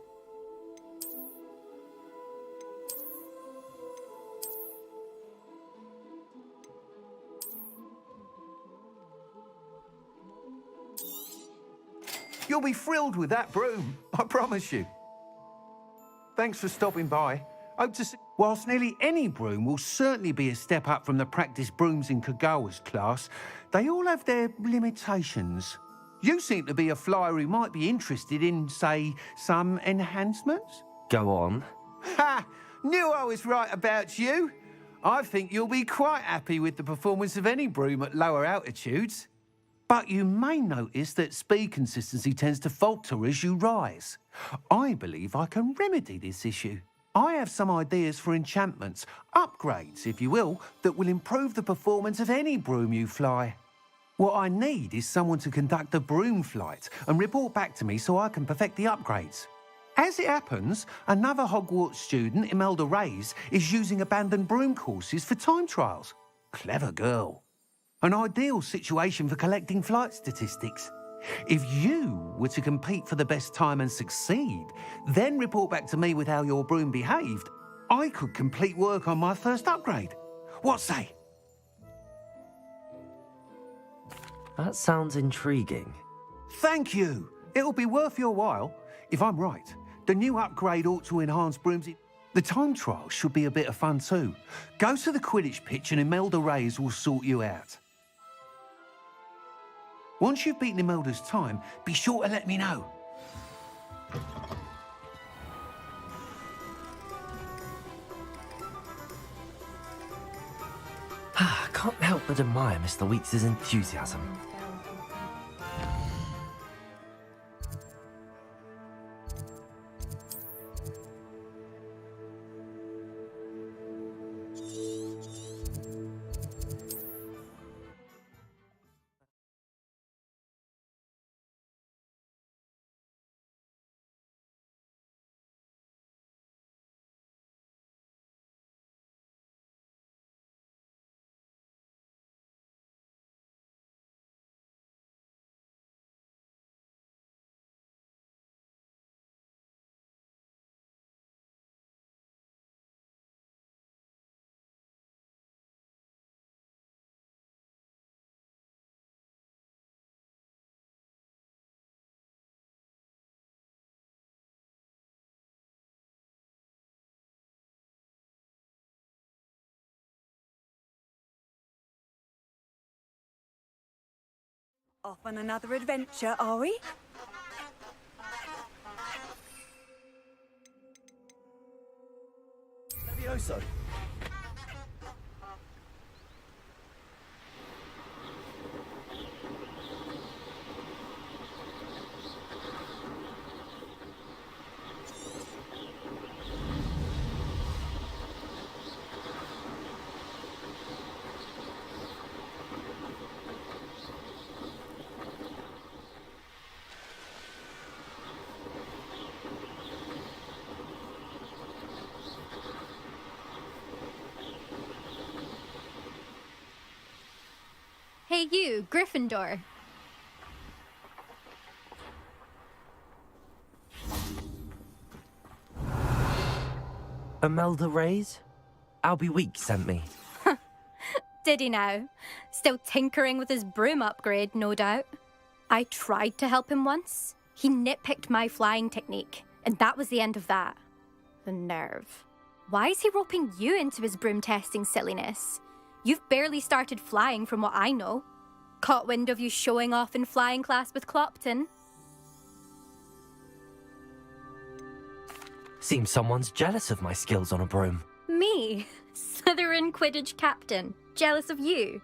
You'll be thrilled with that broom, I promise you. Thanks for stopping by. Hope to see... Whilst nearly any broom will certainly be a step up from the practice brooms in Kagawa's class, they all have their limitations. You seem to be a flyer who might be interested in, say, some enhancements? Go on. Ha! Knew I was right about you. I think you'll be quite happy with the performance of any broom at lower altitudes. But you may notice that speed consistency tends to falter as you rise. I believe I can remedy this issue. I have some ideas for enchantments, upgrades, if you will, that will improve the performance of any broom you fly. What I need is someone to conduct a broom flight and report back to me so I can perfect the upgrades. As it happens, another Hogwarts student, Imelda Reyes, is using abandoned broom courses for time trials. Clever girl. An ideal situation for collecting flight statistics. If you were to compete for the best time and succeed, then report back to me with how your broom behaved, I could complete work on my first upgrade. What say? That sounds intriguing. Thank you. It'll be worth your while. If I'm right, the new upgrade ought to enhance brooms. The time trial should be a bit of fun too. Go to the Quidditch pitch and Imelda Reyes will sort you out. Once you've beaten Imelda's time, be sure to let me know. I can't help but admire Mr. Weeks' enthusiasm. Off on another adventure, are we? Levioso. Hey you, Gryffindor. Imelda Reyes? Albie Weeks sent me. Did he now? Still tinkering with his broom upgrade, no doubt. I tried to help him once. He nitpicked my flying technique, and that was the end of that. The nerve. Why is he roping you into his broom testing silliness? You've barely started flying from what I know. Caught wind of you showing off in flying class with Clopton. Seems someone's jealous of my skills on a broom. Me? Slytherin Quidditch captain. Jealous of you?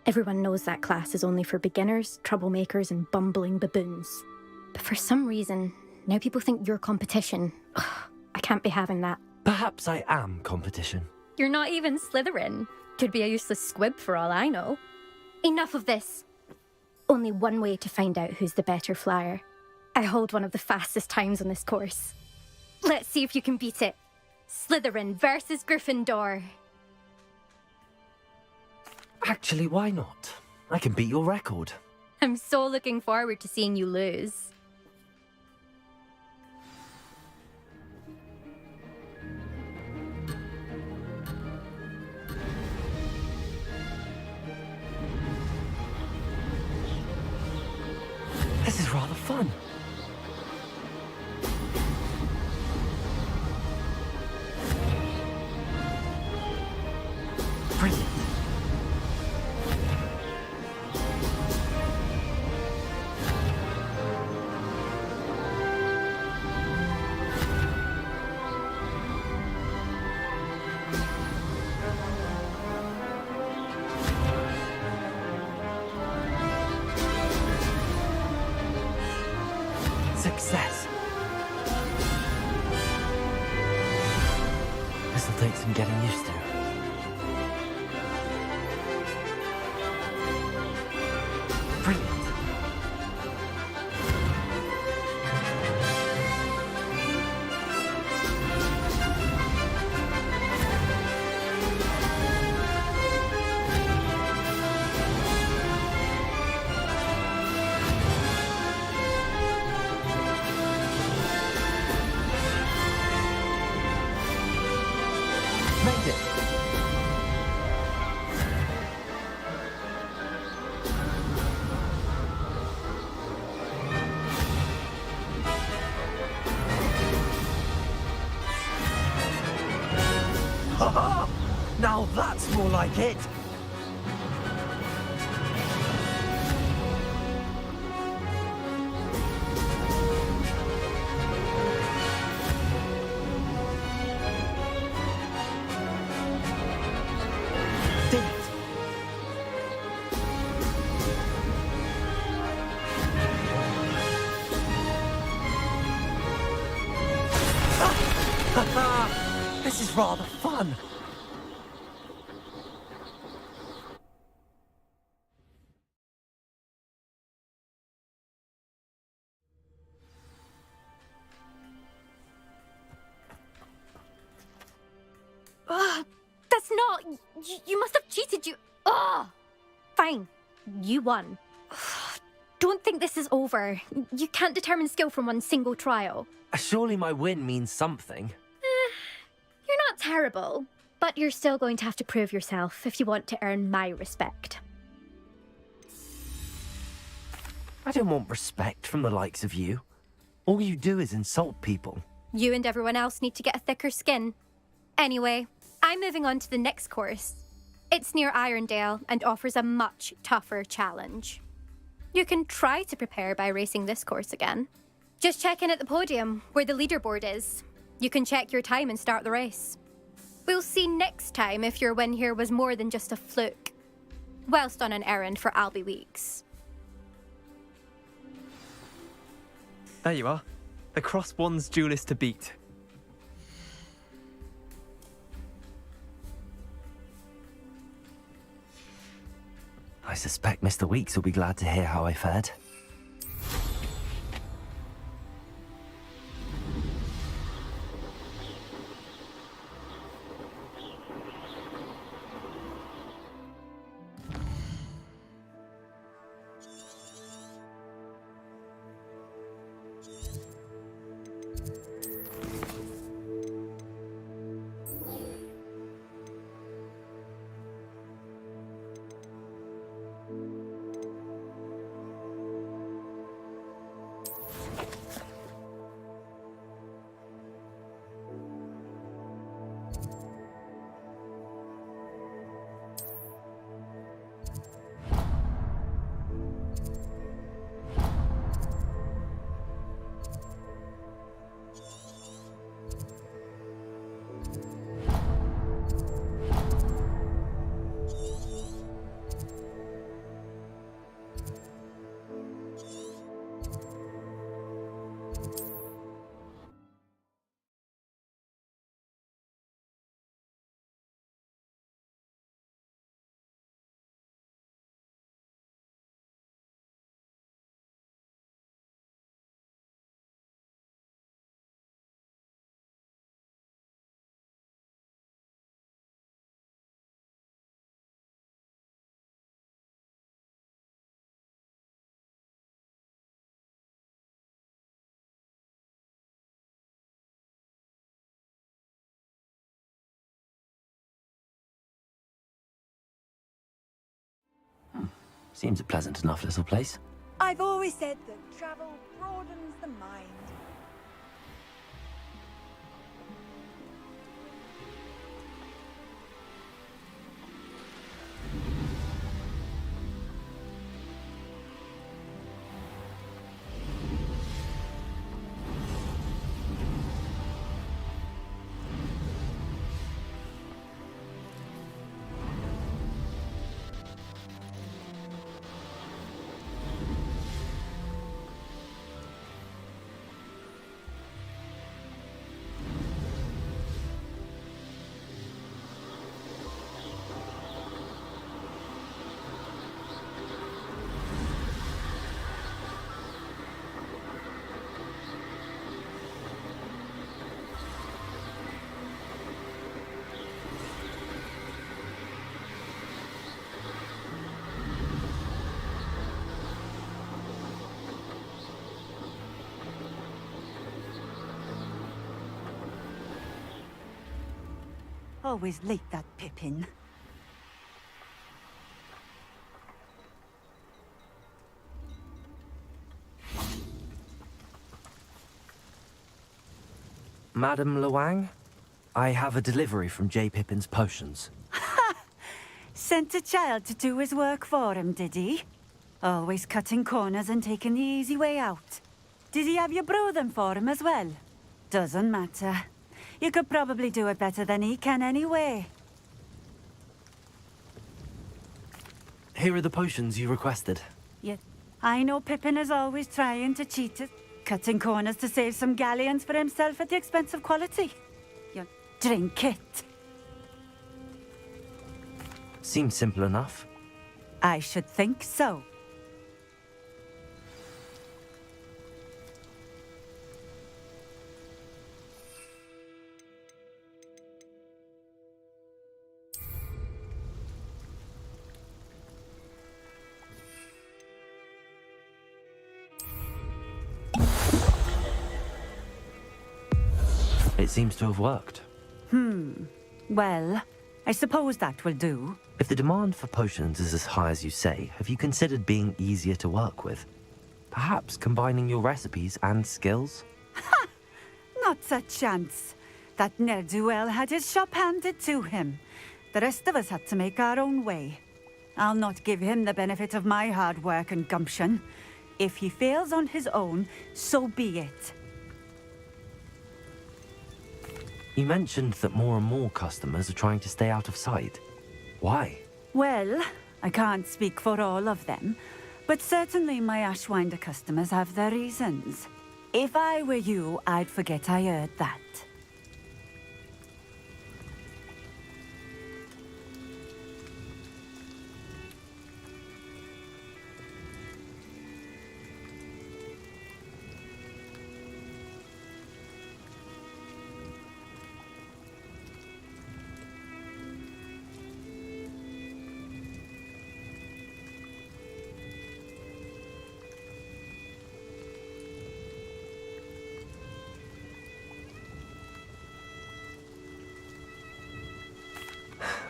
Everyone knows that class is only for beginners, troublemakers, and bumbling baboons. But for some reason, now people think you're competition. Ugh, I can't Can't be having that. Perhaps I am competition. You're not even Slytherin. Could be a useless squib for all I know. Enough of this. Only one way to find out who's the better flyer. I hold one of the fastest times on this course. Let's see if you can beat it. Slytherin versus Gryffindor. Actually, why not? I can beat your record. I'm so looking forward to seeing you lose. This is rather fun. Brilliant. Success. This'll take some getting used to. Brilliant. Made it. Ha-ha! Now that's more like it. Did it. Ha-ha! This is rather fun. That's not... You must have cheated, you... Ugh! Fine. You won. Don't think this is over. You can't determine skill from one single trial. Surely my win means something. You're not terrible, but you're still going to have to prove yourself if you want to earn my respect. I don't want respect from the likes of you. All you do is insult people. You and everyone else need to get a thicker skin. Anyway, I'm moving on to the next course. It's near Irondale and offers a much tougher challenge. You can try to prepare by racing this course again. Just check in at the podium, where the leaderboard is. You can check your time and start the race. We'll see next time if your win here was more than just a fluke, whilst on an errand for Albie Weeks. There you are. The Cross Wands duelist to beat. I suspect Mr. Weeks will be glad to hear how I fared. Seems a pleasant enough little place. I've always said that travel broadens the mind. Always late, that Pippin. Madam Luang, I have a delivery from J. Pippin's potions. Sent a child to do his work for him, did he? Always cutting corners and taking the easy way out. Did he have you brew them for him as well? Doesn't matter. You could probably do it better than he can anyway. Here are the potions you requested. Yeah, I know Pippin is always trying to cheat it, cutting corners to save some galleons for himself at the expense of quality. You drink it. Seems simple enough. I should think so. It seems to have worked. Well, I suppose that will do. If the demand for potions is as high as you say, have you considered being easier to work with? Perhaps combining your recipes and skills? Not a chance. That ne'er-do-well had his shop handed to him. The rest of us had to make our own way. I'll not give him the benefit of my hard work and gumption. If he fails on his own, so be it. You mentioned that more and more customers are trying to stay out of sight. Why? Well, I can't speak for all of them, but certainly my Ashwinder customers have their reasons. If I were you, I'd forget I heard that.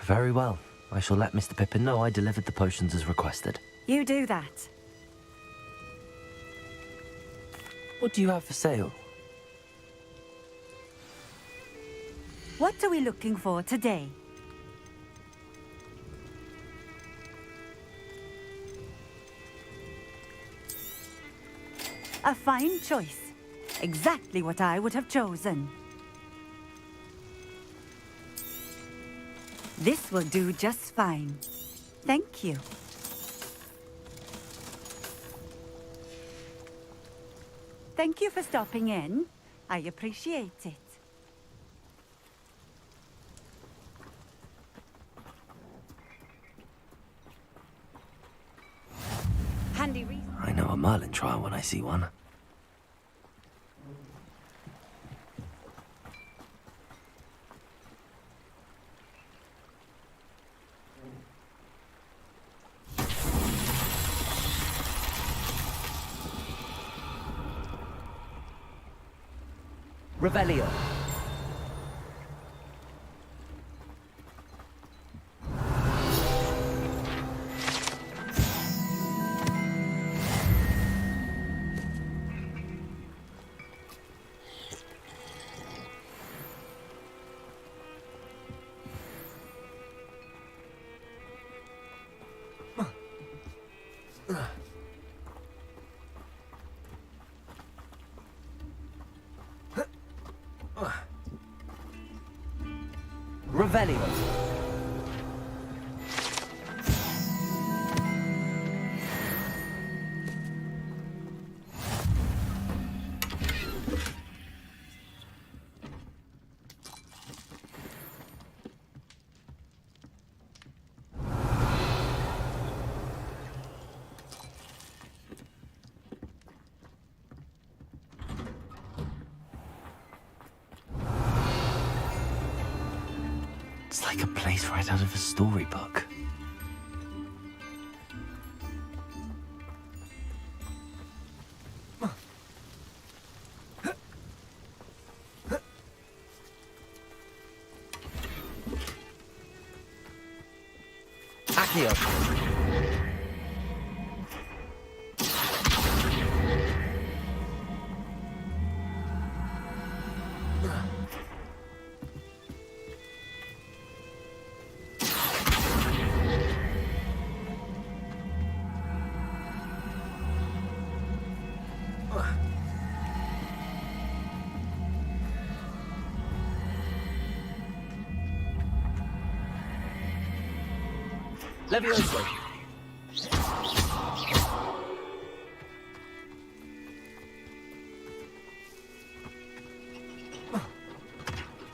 Very well. I shall let Mr. Pippin know I delivered the potions as requested. You do that. What do you have for sale? What are we looking for today? A fine choice. Exactly what I would have chosen. This will do just fine. Thank you. Thank you for stopping in. I appreciate it. Handy reason. I know a Merlin trial when I see one. Revelio. Revelio. It's like a place right out of a storybook. Accio. Levioso.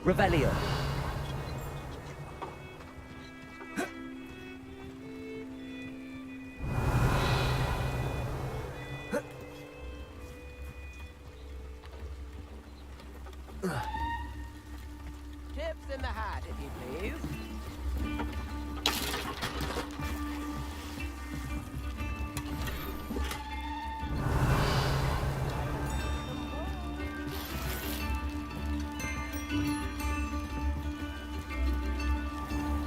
Revelio. Tips in the hat, if you please.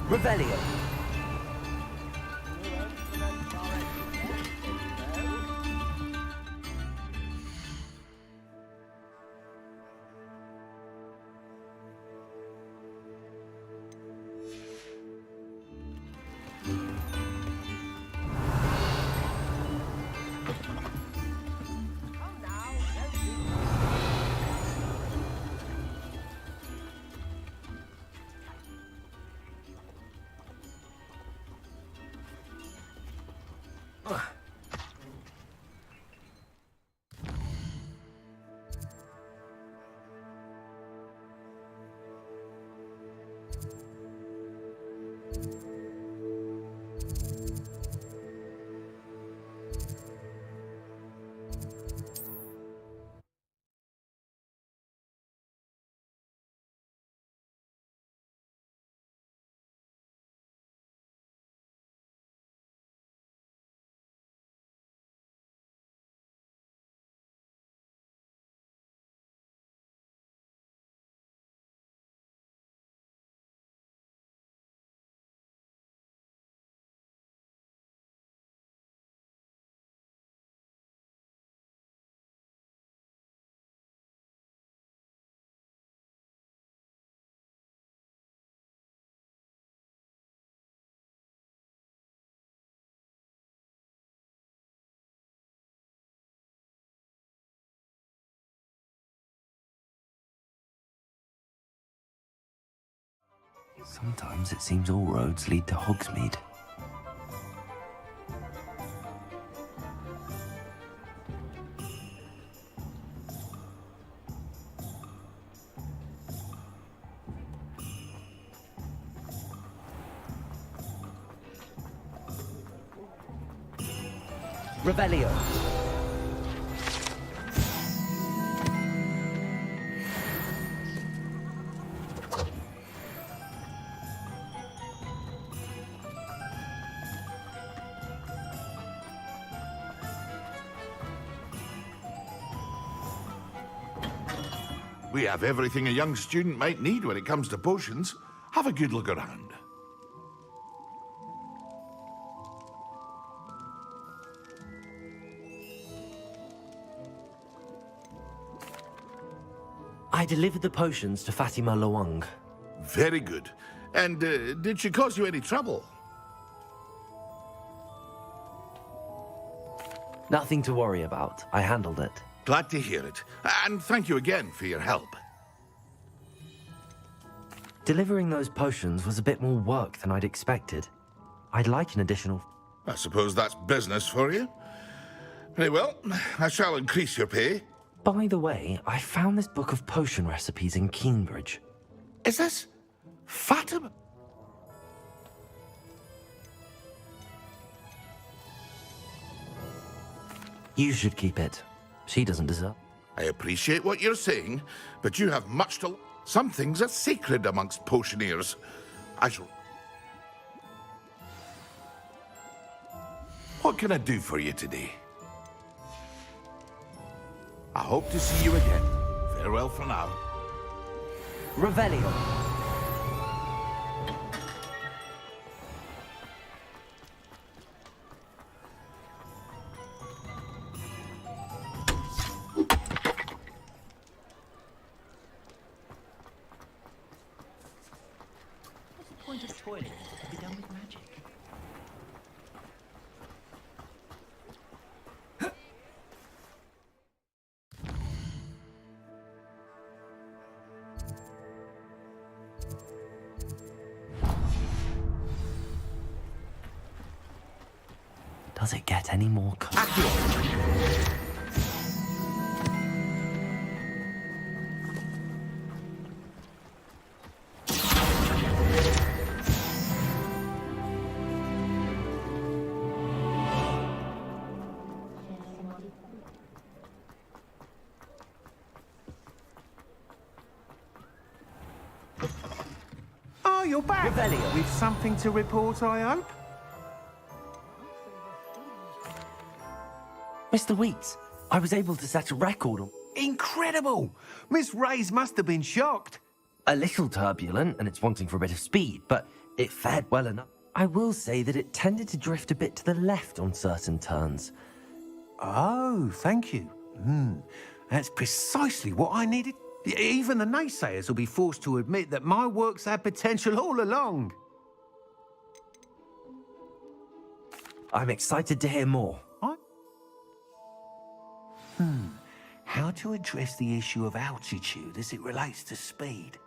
Revelio. Sometimes it seems all roads lead to Hogsmeade. Revelio. We have everything a young student might need when it comes to potions. Have a good look around. I delivered the potions to Fatima Luang. Very good. And did she cause you any trouble? Nothing to worry about. I handled it. Glad to hear it. And thank you again for your help. Delivering those potions was a bit more work than I'd expected. I'd like an additional... I suppose that's business for you. Very well, I shall increase your pay. By the way, I found this book of potion recipes in Keenbridge. Is this Fatima? You should keep it. She doesn't deserve... I appreciate what you're saying, but you have much to... Some things are sacred amongst potioneers. I shall... What can I do for you today? I hope to see you again. Farewell for now. Revelio. What's the point of toiling to be done with magic? Does it get any more... Oh, you're back. Revelio. With something to report, I hope? Mr. Weeks, I was able to set a record on... Incredible! Miss Reyes must have been shocked. A little turbulent, and it's wanting for a bit of speed, but it fared well enough. I will say that it tended to drift a bit to the left on certain turns. Oh, thank you. That's precisely what I needed. Even the naysayers will be forced to admit that my work's had potential all along. I'm excited to hear more. How to address the issue of altitude as it relates to speed?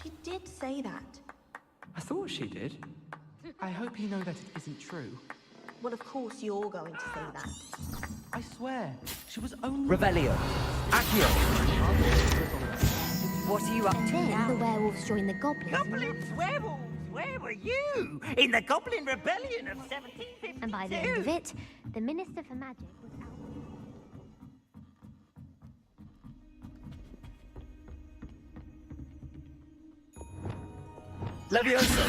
She did say that. I thought she did. I hope you know that it isn't true. Well, of course you're going to say that. I swear, she was only... Revelio. Accio. What are you up to now? The werewolves joined the goblins. Goblins, werewolves, where were you? In the Goblin Rebellion of 1752. And by the end of it, the Minister for Magic was out. Levioso.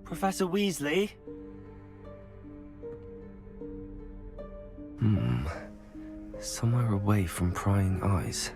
Professor Weasley? Somewhere away from prying eyes.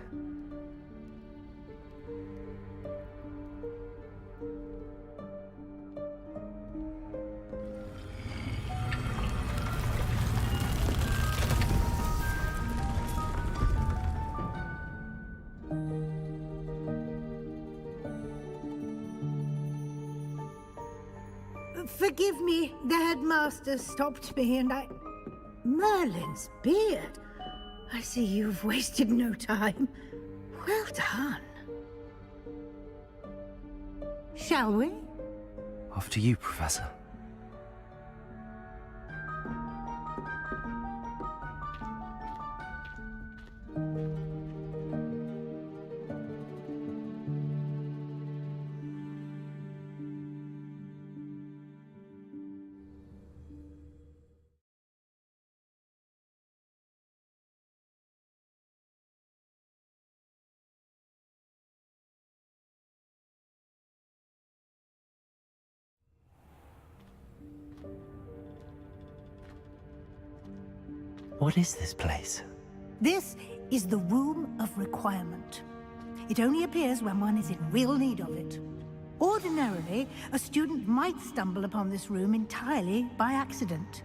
Forgive me, the headmaster stopped me and I... Merlin's beard. I see you've wasted no time. Well done. Shall we? After you, Professor. What is this place? This is the Room of Requirement. It only appears when one is in real need of it. Ordinarily, a student might stumble upon this room entirely by accident.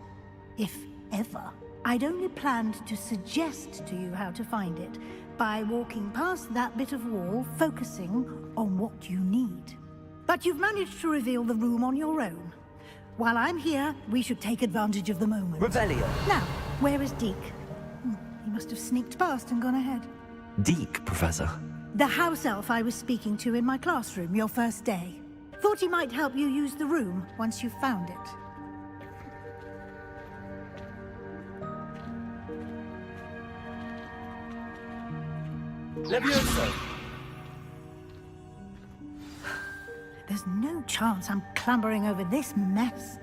If ever. I'd only planned to suggest to you how to find it by walking past that bit of wall, focusing on what you need. But you've managed to reveal the room on your own. While I'm here, we should take advantage of the moment. Revelio. Now, where is Deke? He must have sneaked past and gone ahead. Deke, Professor. The house elf I was speaking to in my classroom your first day. Thought he might help you use the room once you found it. Levioso. There's no chance I'm clambering over this mess.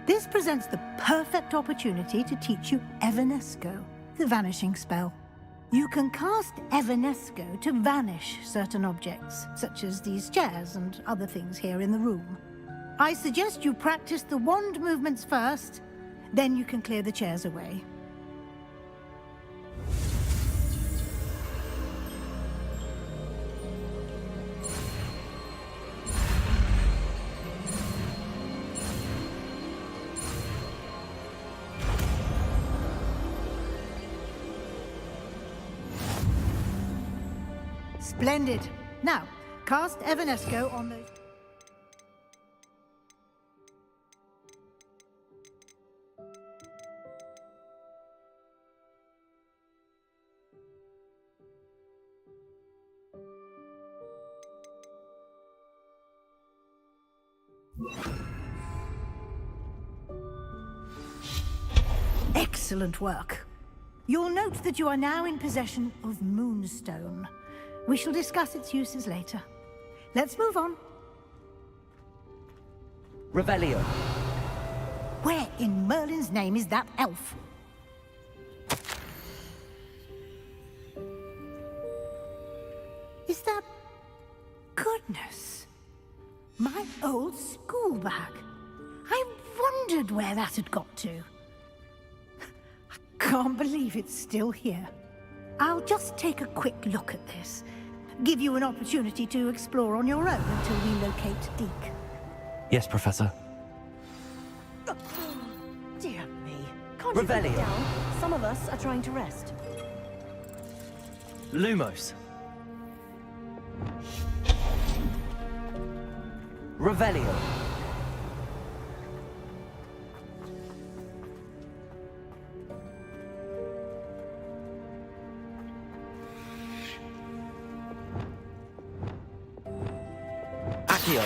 This presents the perfect opportunity to teach you Evanesco, the vanishing spell. You can cast Evanesco to vanish certain objects, such as these chairs and other things here in the room. I suggest you practice the wand movements first, then you can clear the chairs away. Splendid. Now, cast Evanesco on those... Excellent work. You'll note that you are now in possession of Moonstone. We shall discuss its uses later. Let's move on. Revelio. Where in Merlin's name is that elf? Is that... Goodness. My old school bag. I wondered where that had got to. I can't believe it's still here. I'll just take a quick look at this. Give you an opportunity to explore on your own until we locate Deke. Yes, Professor. Once you put it Revelio. down, some of us are trying to rest. Lumos. Revelio. Accio.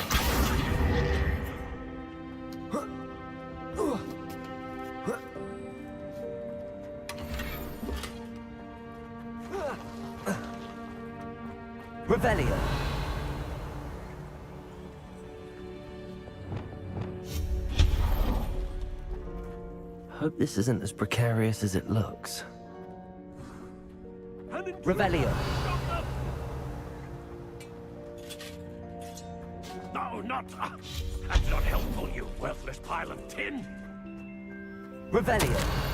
Revelio. Hope this isn't as precarious as it looks. Revelio. No, not... that's not helpful, you worthless pile of tin. Revelio.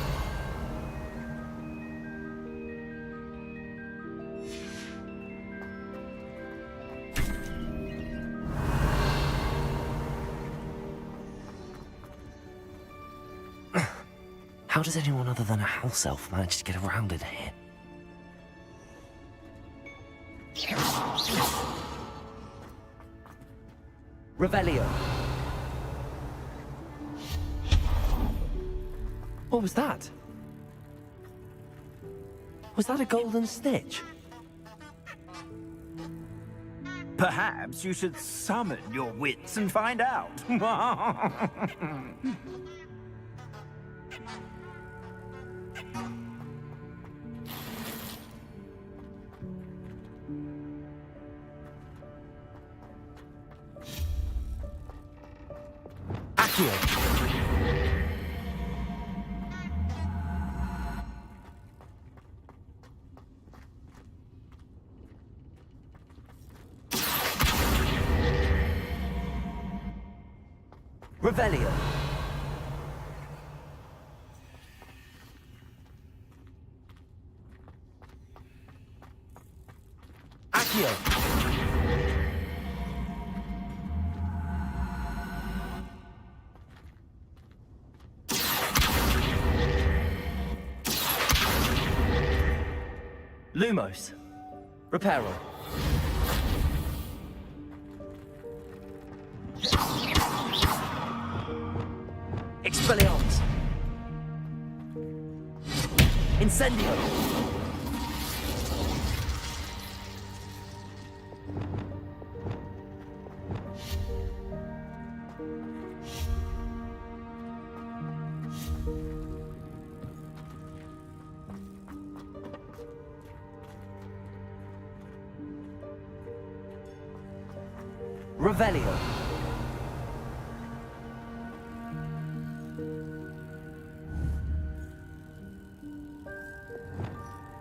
How does anyone other than a house elf manage to get around in here? Revelio. What was that? Was that a golden stitch? Perhaps you should summon your wits and find out. Accio. Revelio. Accio. Lumos. Reparo. Expelliarmus. Incendio. Revelio.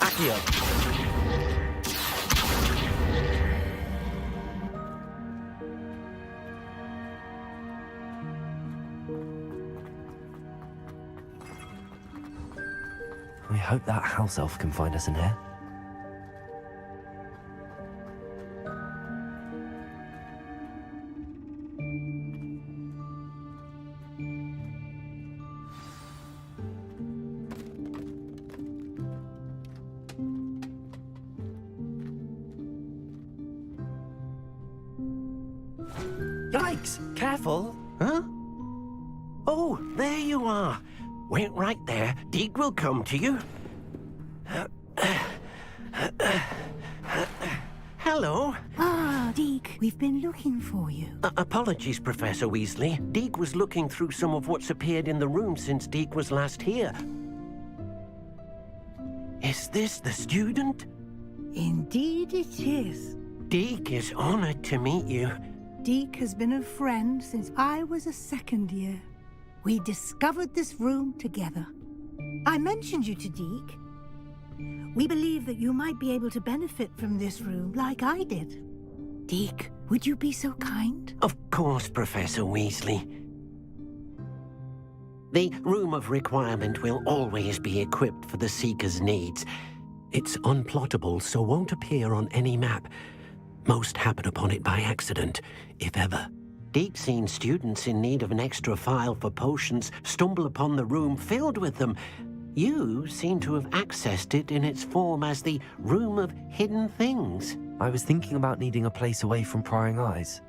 Accio. We hope that house elf can find us in here. Yikes! Careful! Huh? Oh, there you are. Wait right there. Deek will come to you. Hello. Ah, Deek, we've been looking for you. Apologies, Professor Weasley. Deek was looking through some of what's appeared in the room since Deek was last here. Is this the student? Indeed it is. Deek is honored to meet you. Deek has been a friend since I was a second year. We discovered this room together. I mentioned you to Deek. We believe that you might be able to benefit from this room like I did. Deek, would you be so kind? Of course, Professor Weasley. The Room of Requirement will always be equipped for the Seeker's needs. It's unplottable, so won't appear on any map. Most happen upon it by accident, if ever. Deep-seen students in need of an extra file for potions stumble upon the room filled with them. You seem to have accessed it in its form as the Room of Hidden Things. I was thinking about needing a place away from prying eyes.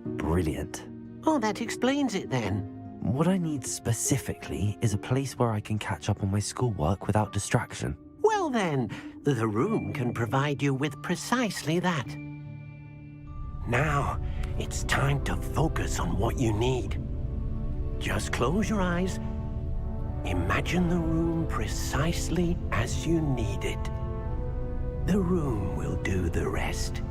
Brilliant. Oh, that explains it then. What I need specifically is a place where I can catch up on my schoolwork without distraction. Well then, the room can provide you with precisely that. Now, it's time to focus on what you need. Just close your eyes. Imagine the room precisely as you need it. The room will do the rest.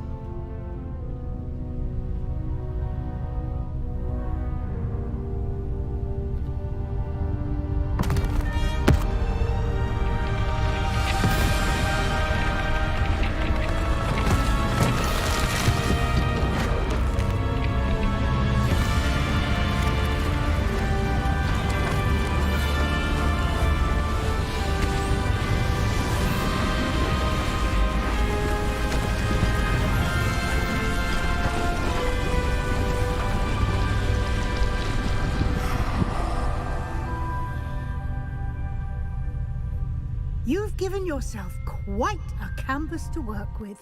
You've given yourself quite a canvas to work with.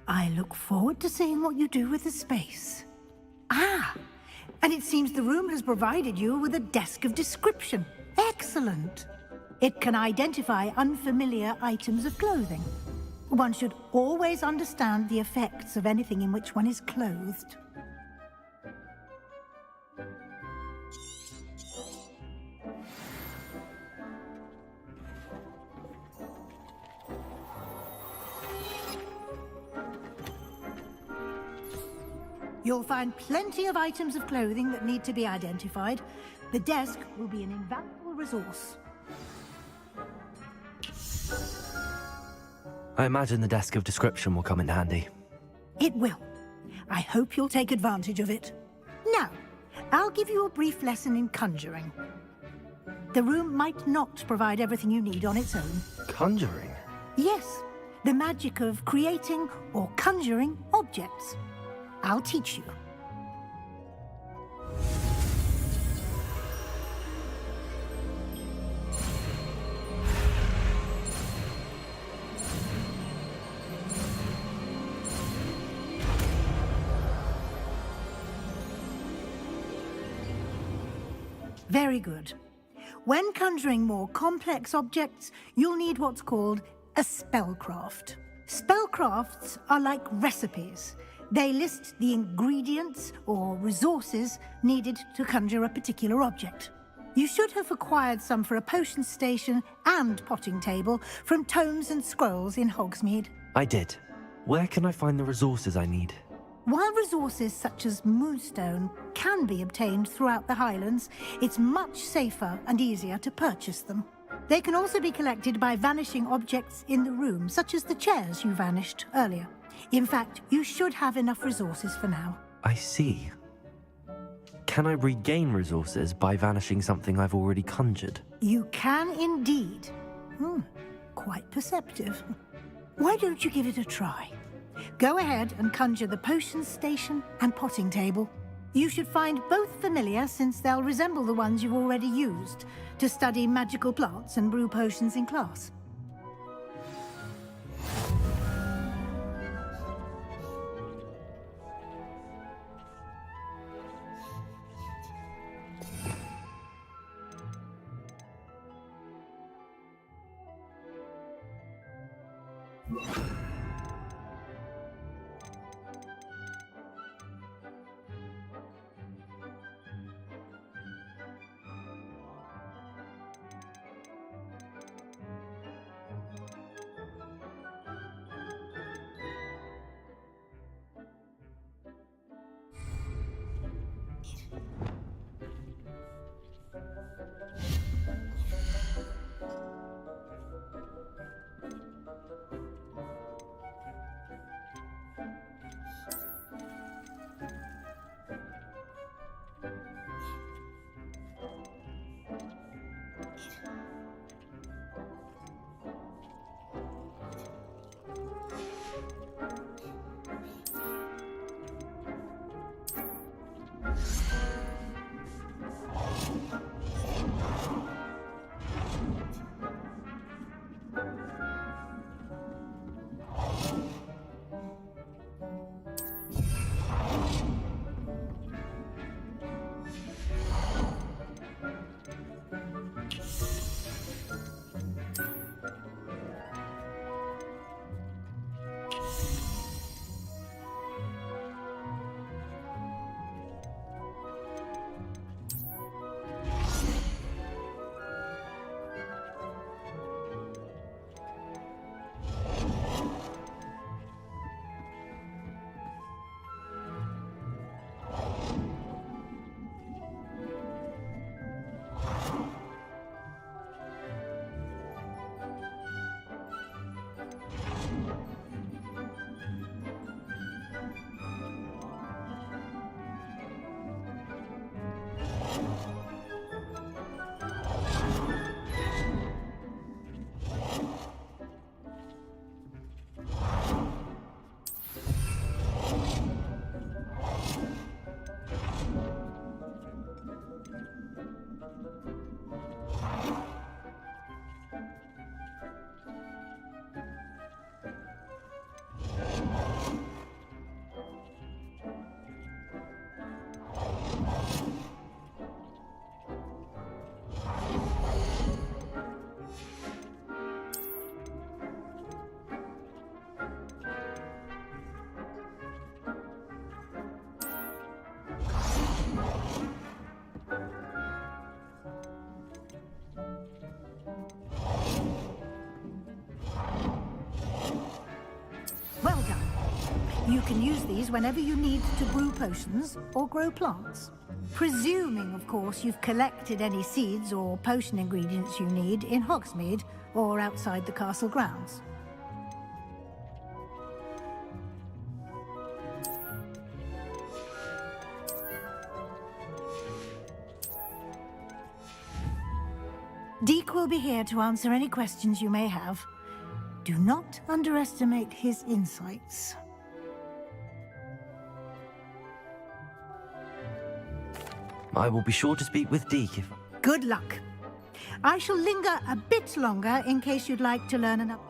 I look forward to seeing what you do with the space. Ah, and it seems the room has provided you with a desk of description. Excellent. It can identify unfamiliar items of clothing. One should always understand the effects of anything in which one is clothed. You'll find plenty of items of clothing that need to be identified. The desk will be an invaluable resource. I imagine the desk of description will come in handy. It will. I hope you'll take advantage of it. Now, I'll give you a brief lesson in conjuring. The room might not provide everything you need on its own. Conjuring? Yes, the magic of creating or conjuring objects. I'll teach you. Very good. When conjuring more complex objects, you'll need what's called a spellcraft. Spellcrafts are like recipes. They list the ingredients or resources needed to conjure a particular object. You should have acquired some for a potion station and potting table from tomes and scrolls in Hogsmeade. I did. Where can I find the resources I need? While resources such as moonstone can be obtained throughout the Highlands, it's much safer and easier to purchase them. They can also be collected by vanishing objects in the room, such as the chairs you vanished earlier. In fact, you should have enough resources for now. I see. Can I regain resources by vanishing something I've already conjured? You can indeed. Quite perceptive. Why don't you give it a try? Go ahead and conjure the potion station and potting table. You should find both familiar, since they'll resemble the ones you've already used to study magical plants and brew potions in class. Well done. You can use these whenever you need to brew potions or grow plants. Presuming, of course, you've collected any seeds or potion ingredients you need in Hogsmeade or outside the castle grounds. Deke will be here to answer any questions you may have. Do not underestimate his insights. I will be sure to speak with Deke if... Good luck. I shall linger a bit longer in case you'd like to learn enough.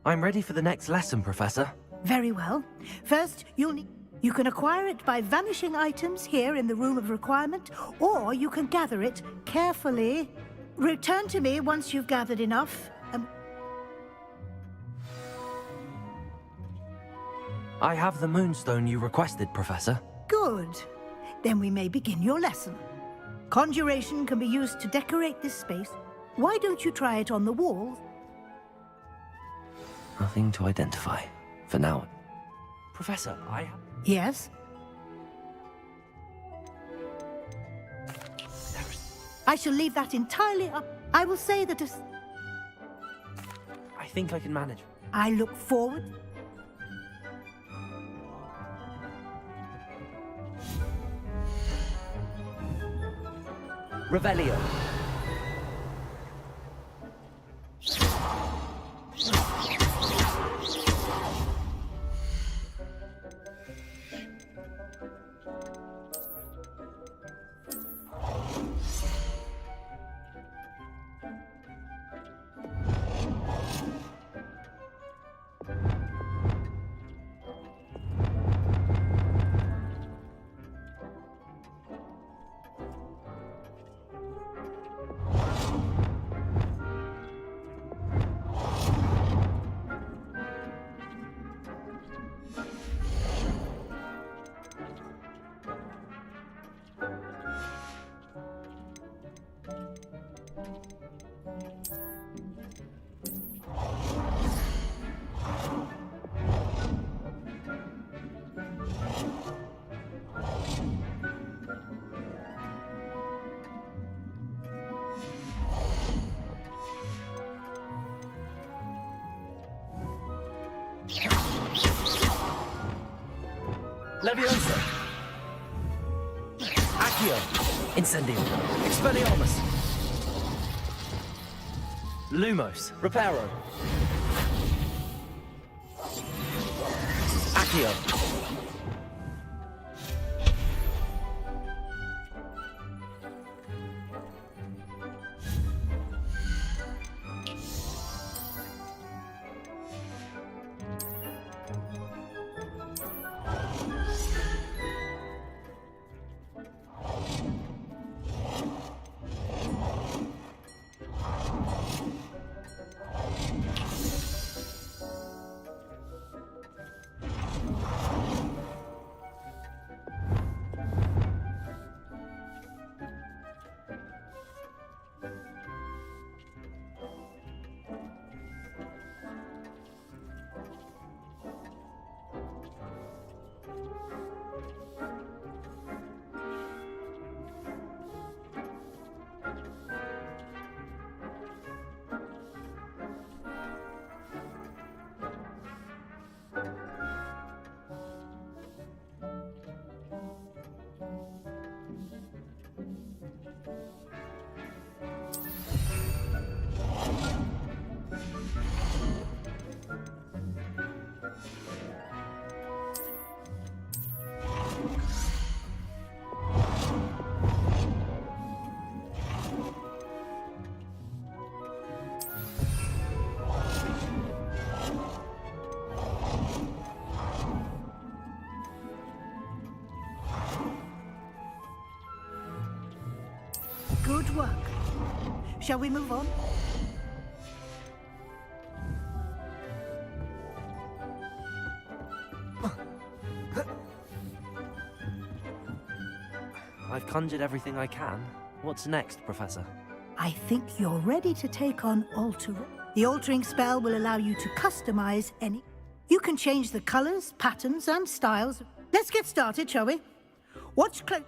I'm ready for the next lesson, Professor. Very well. First, you can acquire it by vanishing items here in the Room of Requirement, or you can gather it carefully. Return to me once you've gathered enough. I have the moonstone you requested, Professor. Good. Then we may begin your lesson. Conjuration can be used to decorate this space. Why don't you try it on the wall? Nothing to identify. For now. Professor, I... Yes? I shall leave that entirely up. I will say that think I can manage. I look forward. Revelio. Leviosa. Accio. Incendio. Expelliarmus. Lumos. Reparo. Accio. Good work. Shall we move on? I've conjured everything I can. What's next, Professor? I think you're ready to take on altering. The altering spell will allow you to customize any. You can change the colors, patterns, and styles. Let's get started, shall we? Watch close.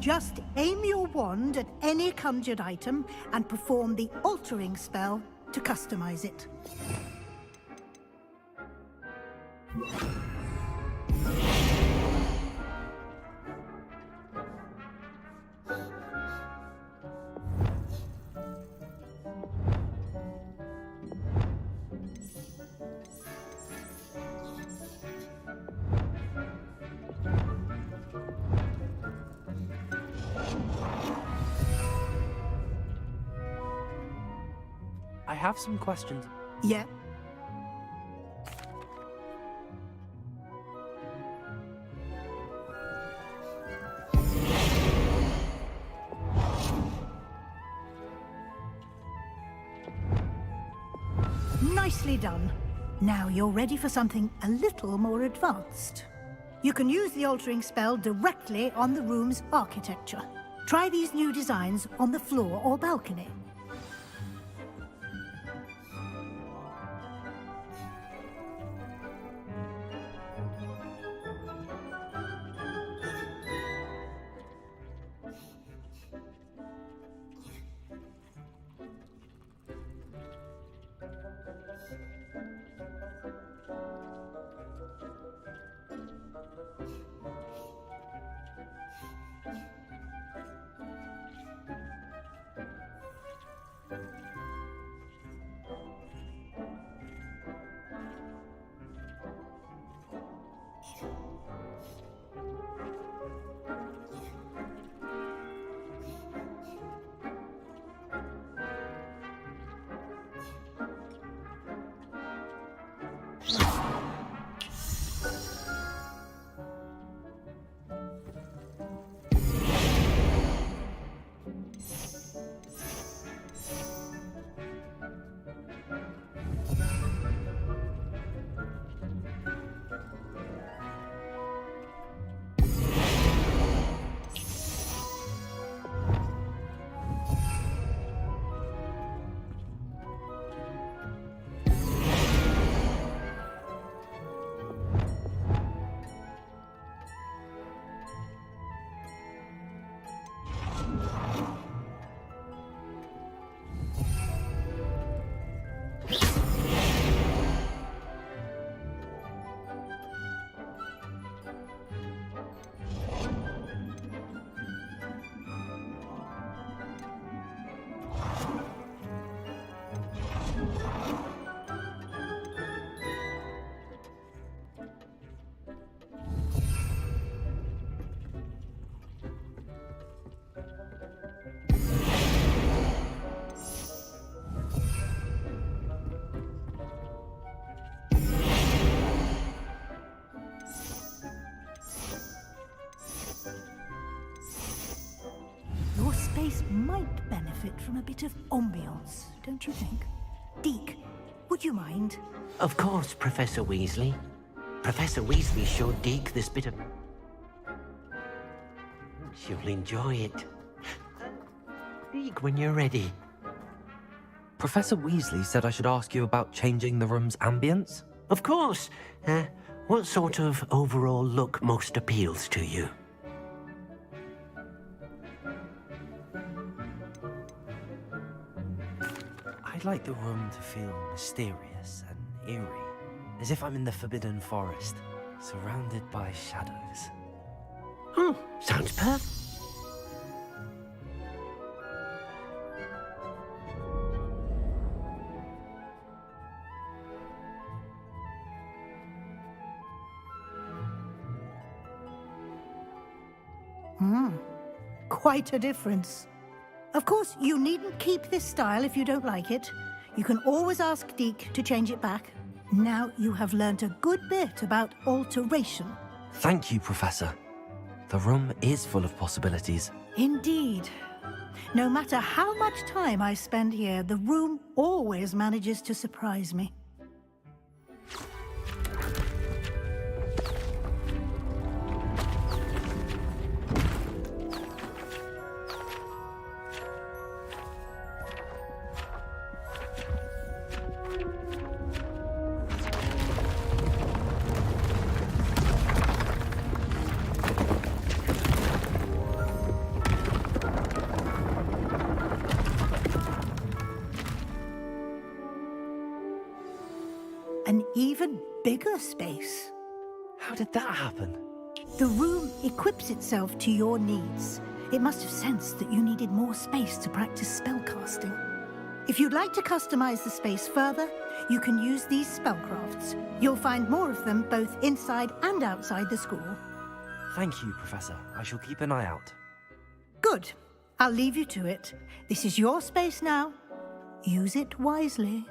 Just aim your wand at any conjured item and perform the altering spell to customize it. I have some questions. Yeah? Nicely done. Now you're ready for something a little more advanced. You can use the altering spell directly on the room's architecture. Try these new designs on the floor or balcony. space might benefit from a bit of ambiance, don't you think? Deke, would you mind? Of course, Professor Weasley. Professor Weasley showed Deke this bit of... She'll enjoy it. Deke, when you're ready. Professor Weasley said I should ask you about changing the room's ambience? Of course. What sort of overall look most appeals to you? I'd like the room to feel mysterious and eerie, as if I'm in the Forbidden Forest, surrounded by shadows. Oh, sounds perfect. Quite a difference. Of course, you needn't keep this style if you don't like it. You can always ask Deke to change it back. Now you have learnt a good bit about alteration. Thank you, Professor. The room is full of possibilities. Indeed. No matter how much time I spend here, the room always manages to surprise me. An even bigger space. How did that happen? The room equips itself to your needs. It must have sensed that you needed more space to practice spellcasting. If you'd like to customize the space further, you can use these spellcrafts. You'll find more of them both inside and outside the school. Thank you, Professor. I shall keep an eye out. Good. I'll leave you to it. This is your space now. Use it wisely.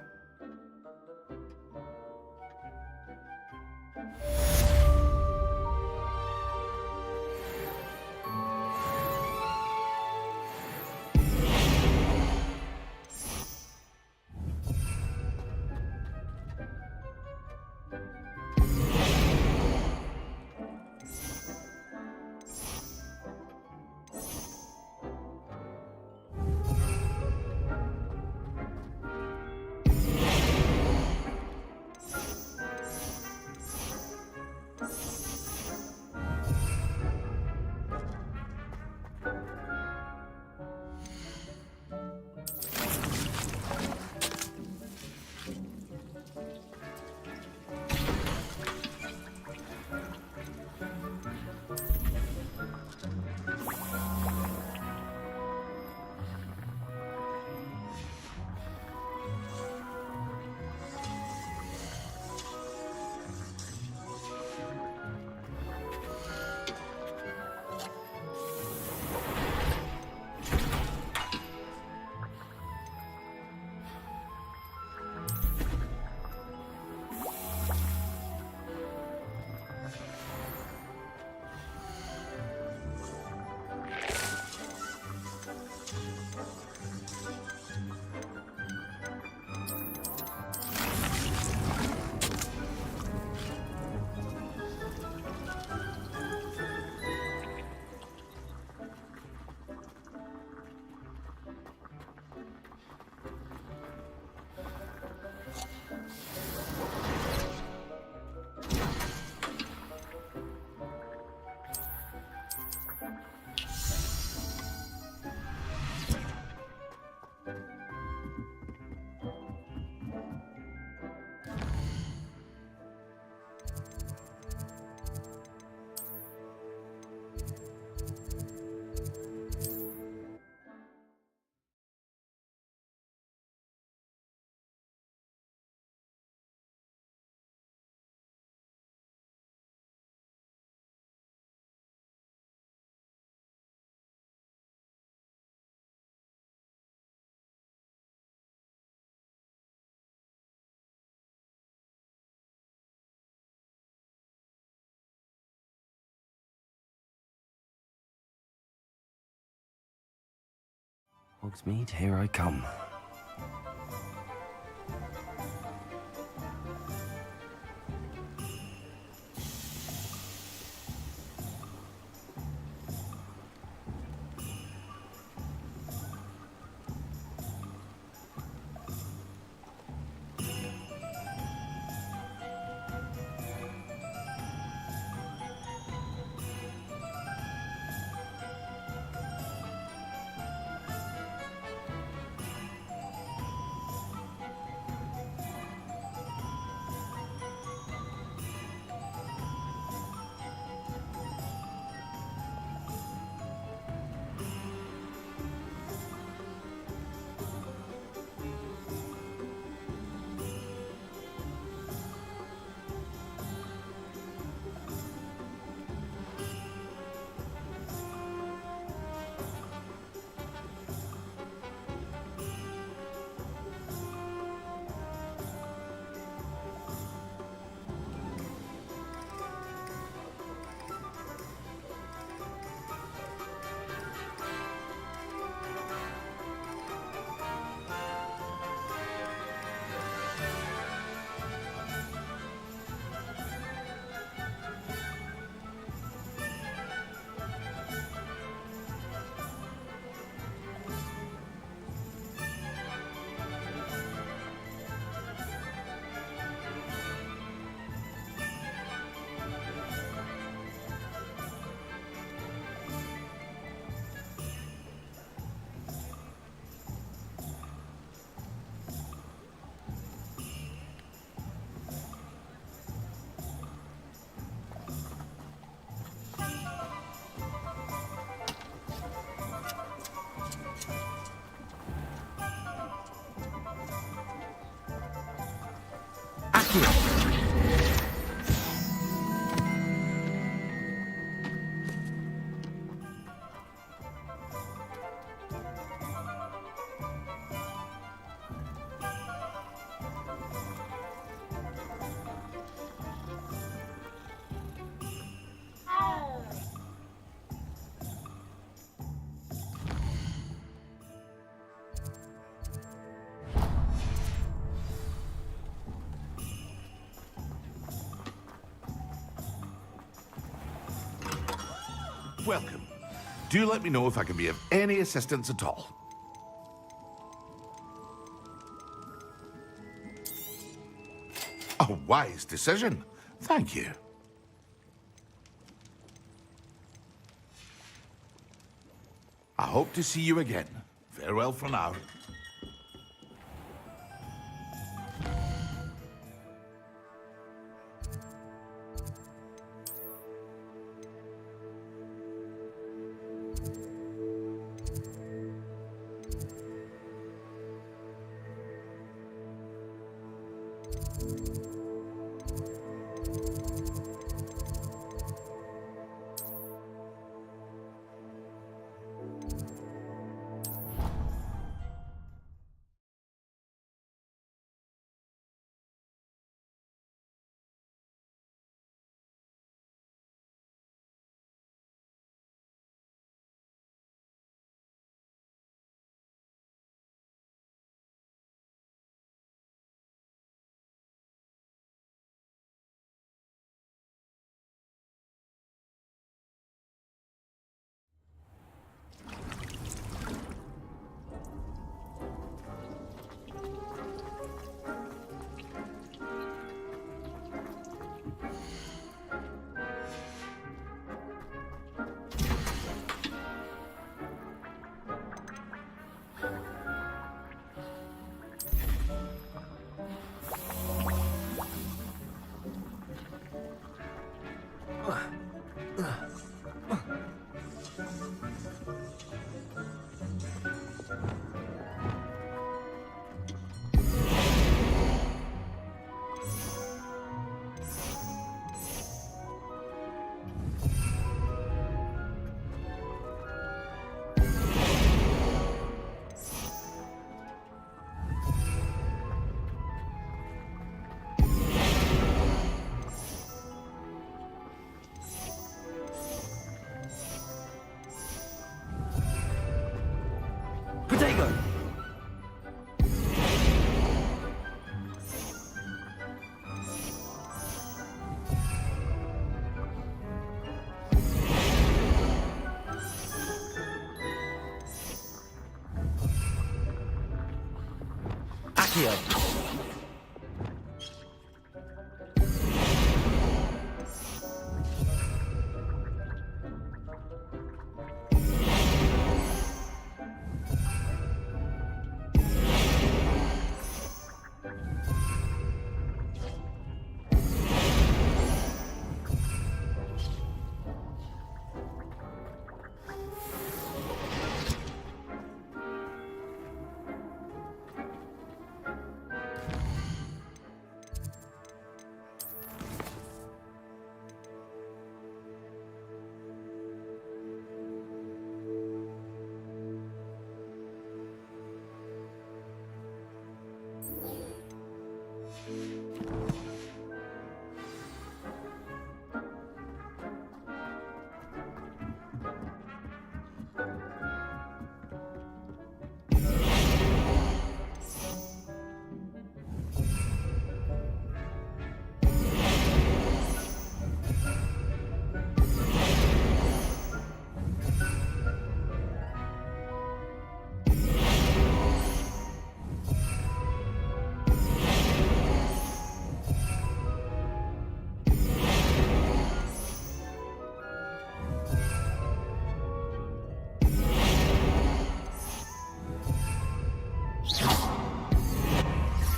Hogsmeade, here I come. Welcome. Do let me know if I can be of any assistance at all. A wise decision. Thank you. I hope to see you again. Farewell for now. Protego! Accio!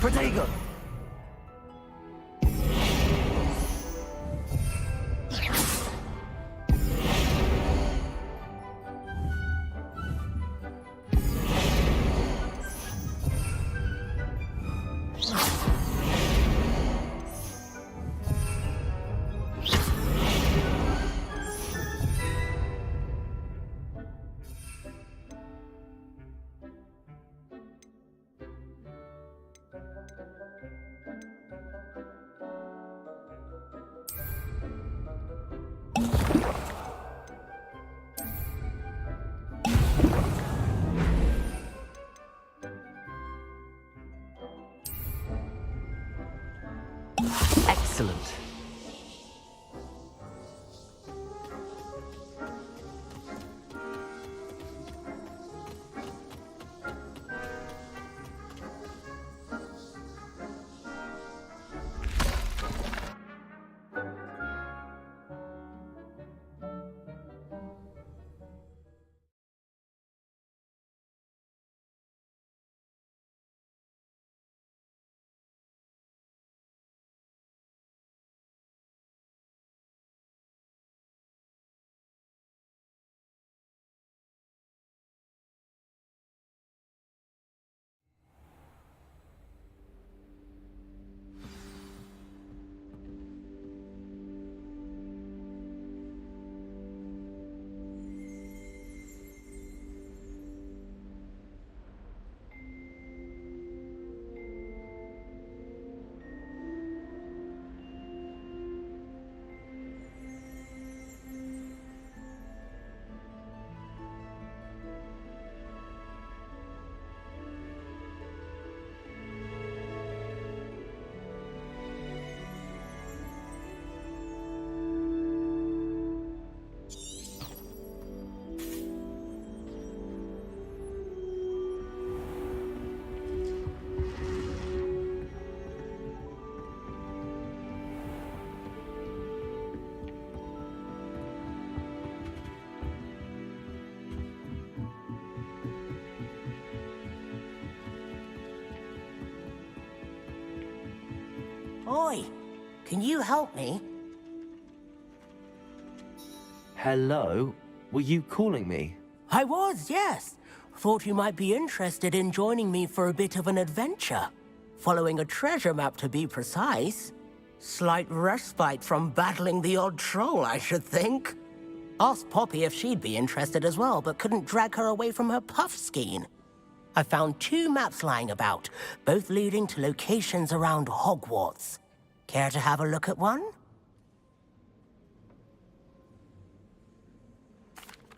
Protego! Excellent. Oi, can you help me? Hello? Were you calling me? I was, yes. Thought you might be interested in joining me for a bit of an adventure. Following a treasure map, to be precise. Slight respite from battling the odd troll, I should think. Asked Poppy if she'd be interested as well, but couldn't drag her away from her puffskein. I found 2 maps lying about, both leading to locations around Hogwarts. Care to have a look at one?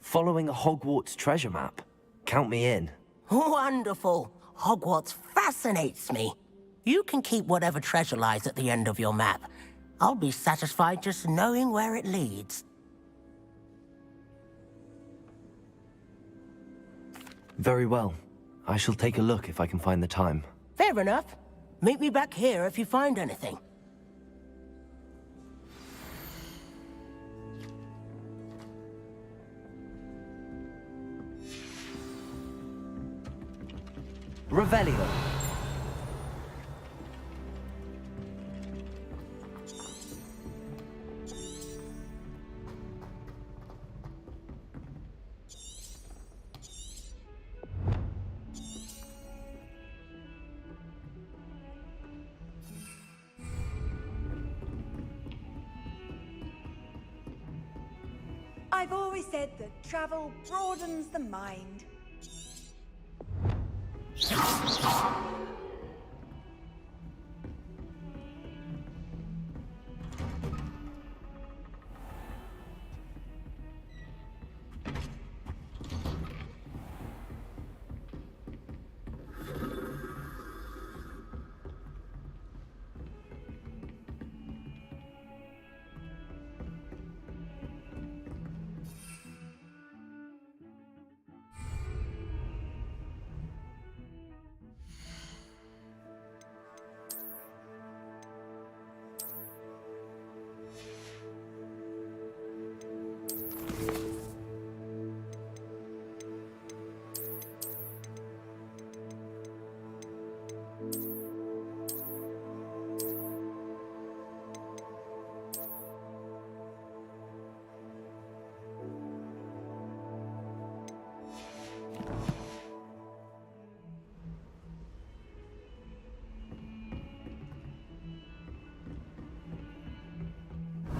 Following a Hogwarts treasure map? Count me in. Wonderful. Hogwarts fascinates me. You can keep whatever treasure lies at the end of your map. I'll be satisfied just knowing where it leads. Very well. I shall take a look if I can find the time. Fair enough. Meet me back here if you find anything. Revelio. I've always said that travel broadens the mind.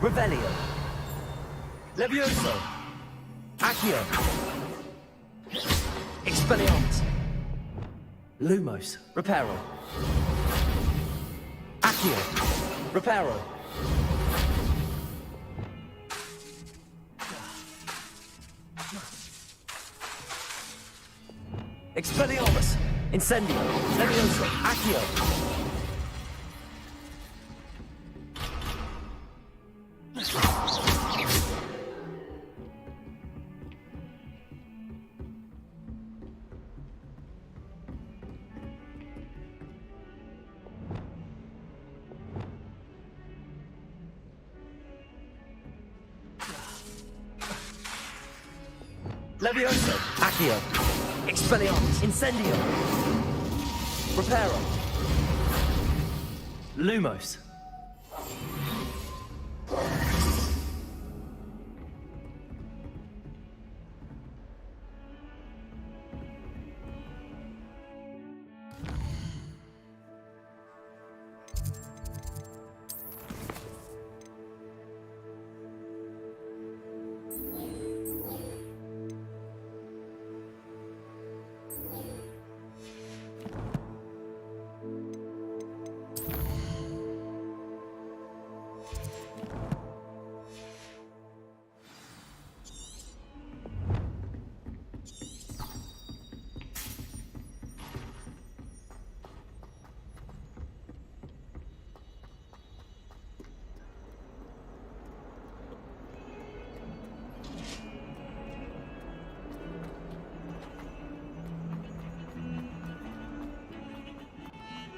Revelio. Levioso. Accio. Expelliarmus. Lumos. Reparo. Accio. Reparo. Expelliarmus. Incendio. Levioso. Accio. Levioso. Accio. Expelliarmus. Incendio. Reparo. Lumos.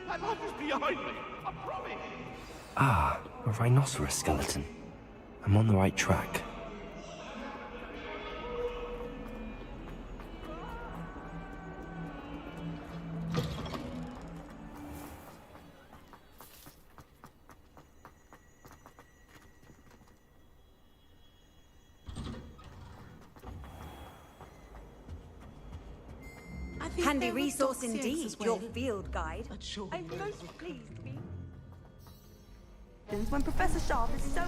That light is behind me, I promise. Ah, a rhinoceros skeleton. I'm on the right track. Handy resource indeed, your field guide. I'm most pleased to be. When Professor Sharp is so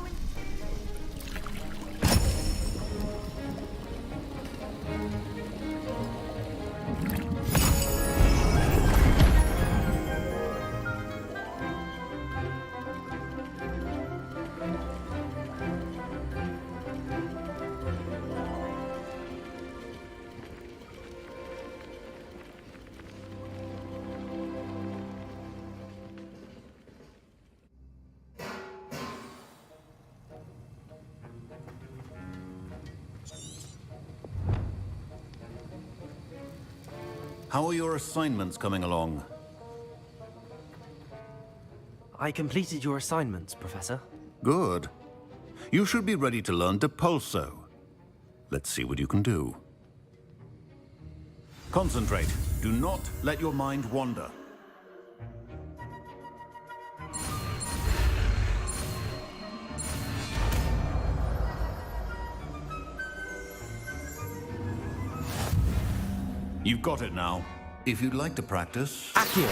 How are your assignments coming along? I completed your assignments, Professor. Good. You should be ready to learn Depulso. Let's see what you can do. Concentrate. Do not let your mind wander. You've got it now. If you'd like to practice... Good.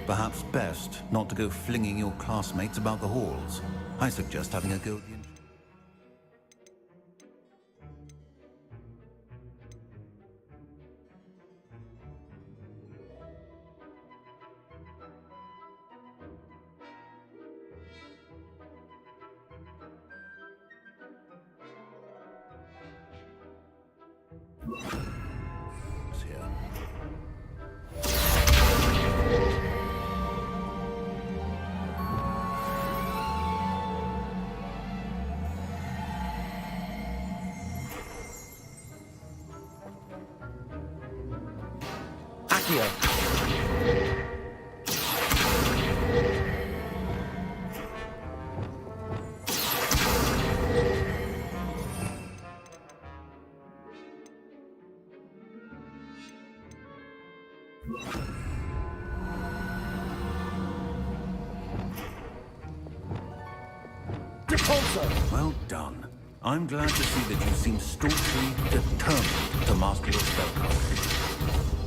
Perhaps best not to go flinging your classmates about the halls. I suggest having a go at the... Well done. I'm glad to see that you seem staunchly determined to master your spellcraft.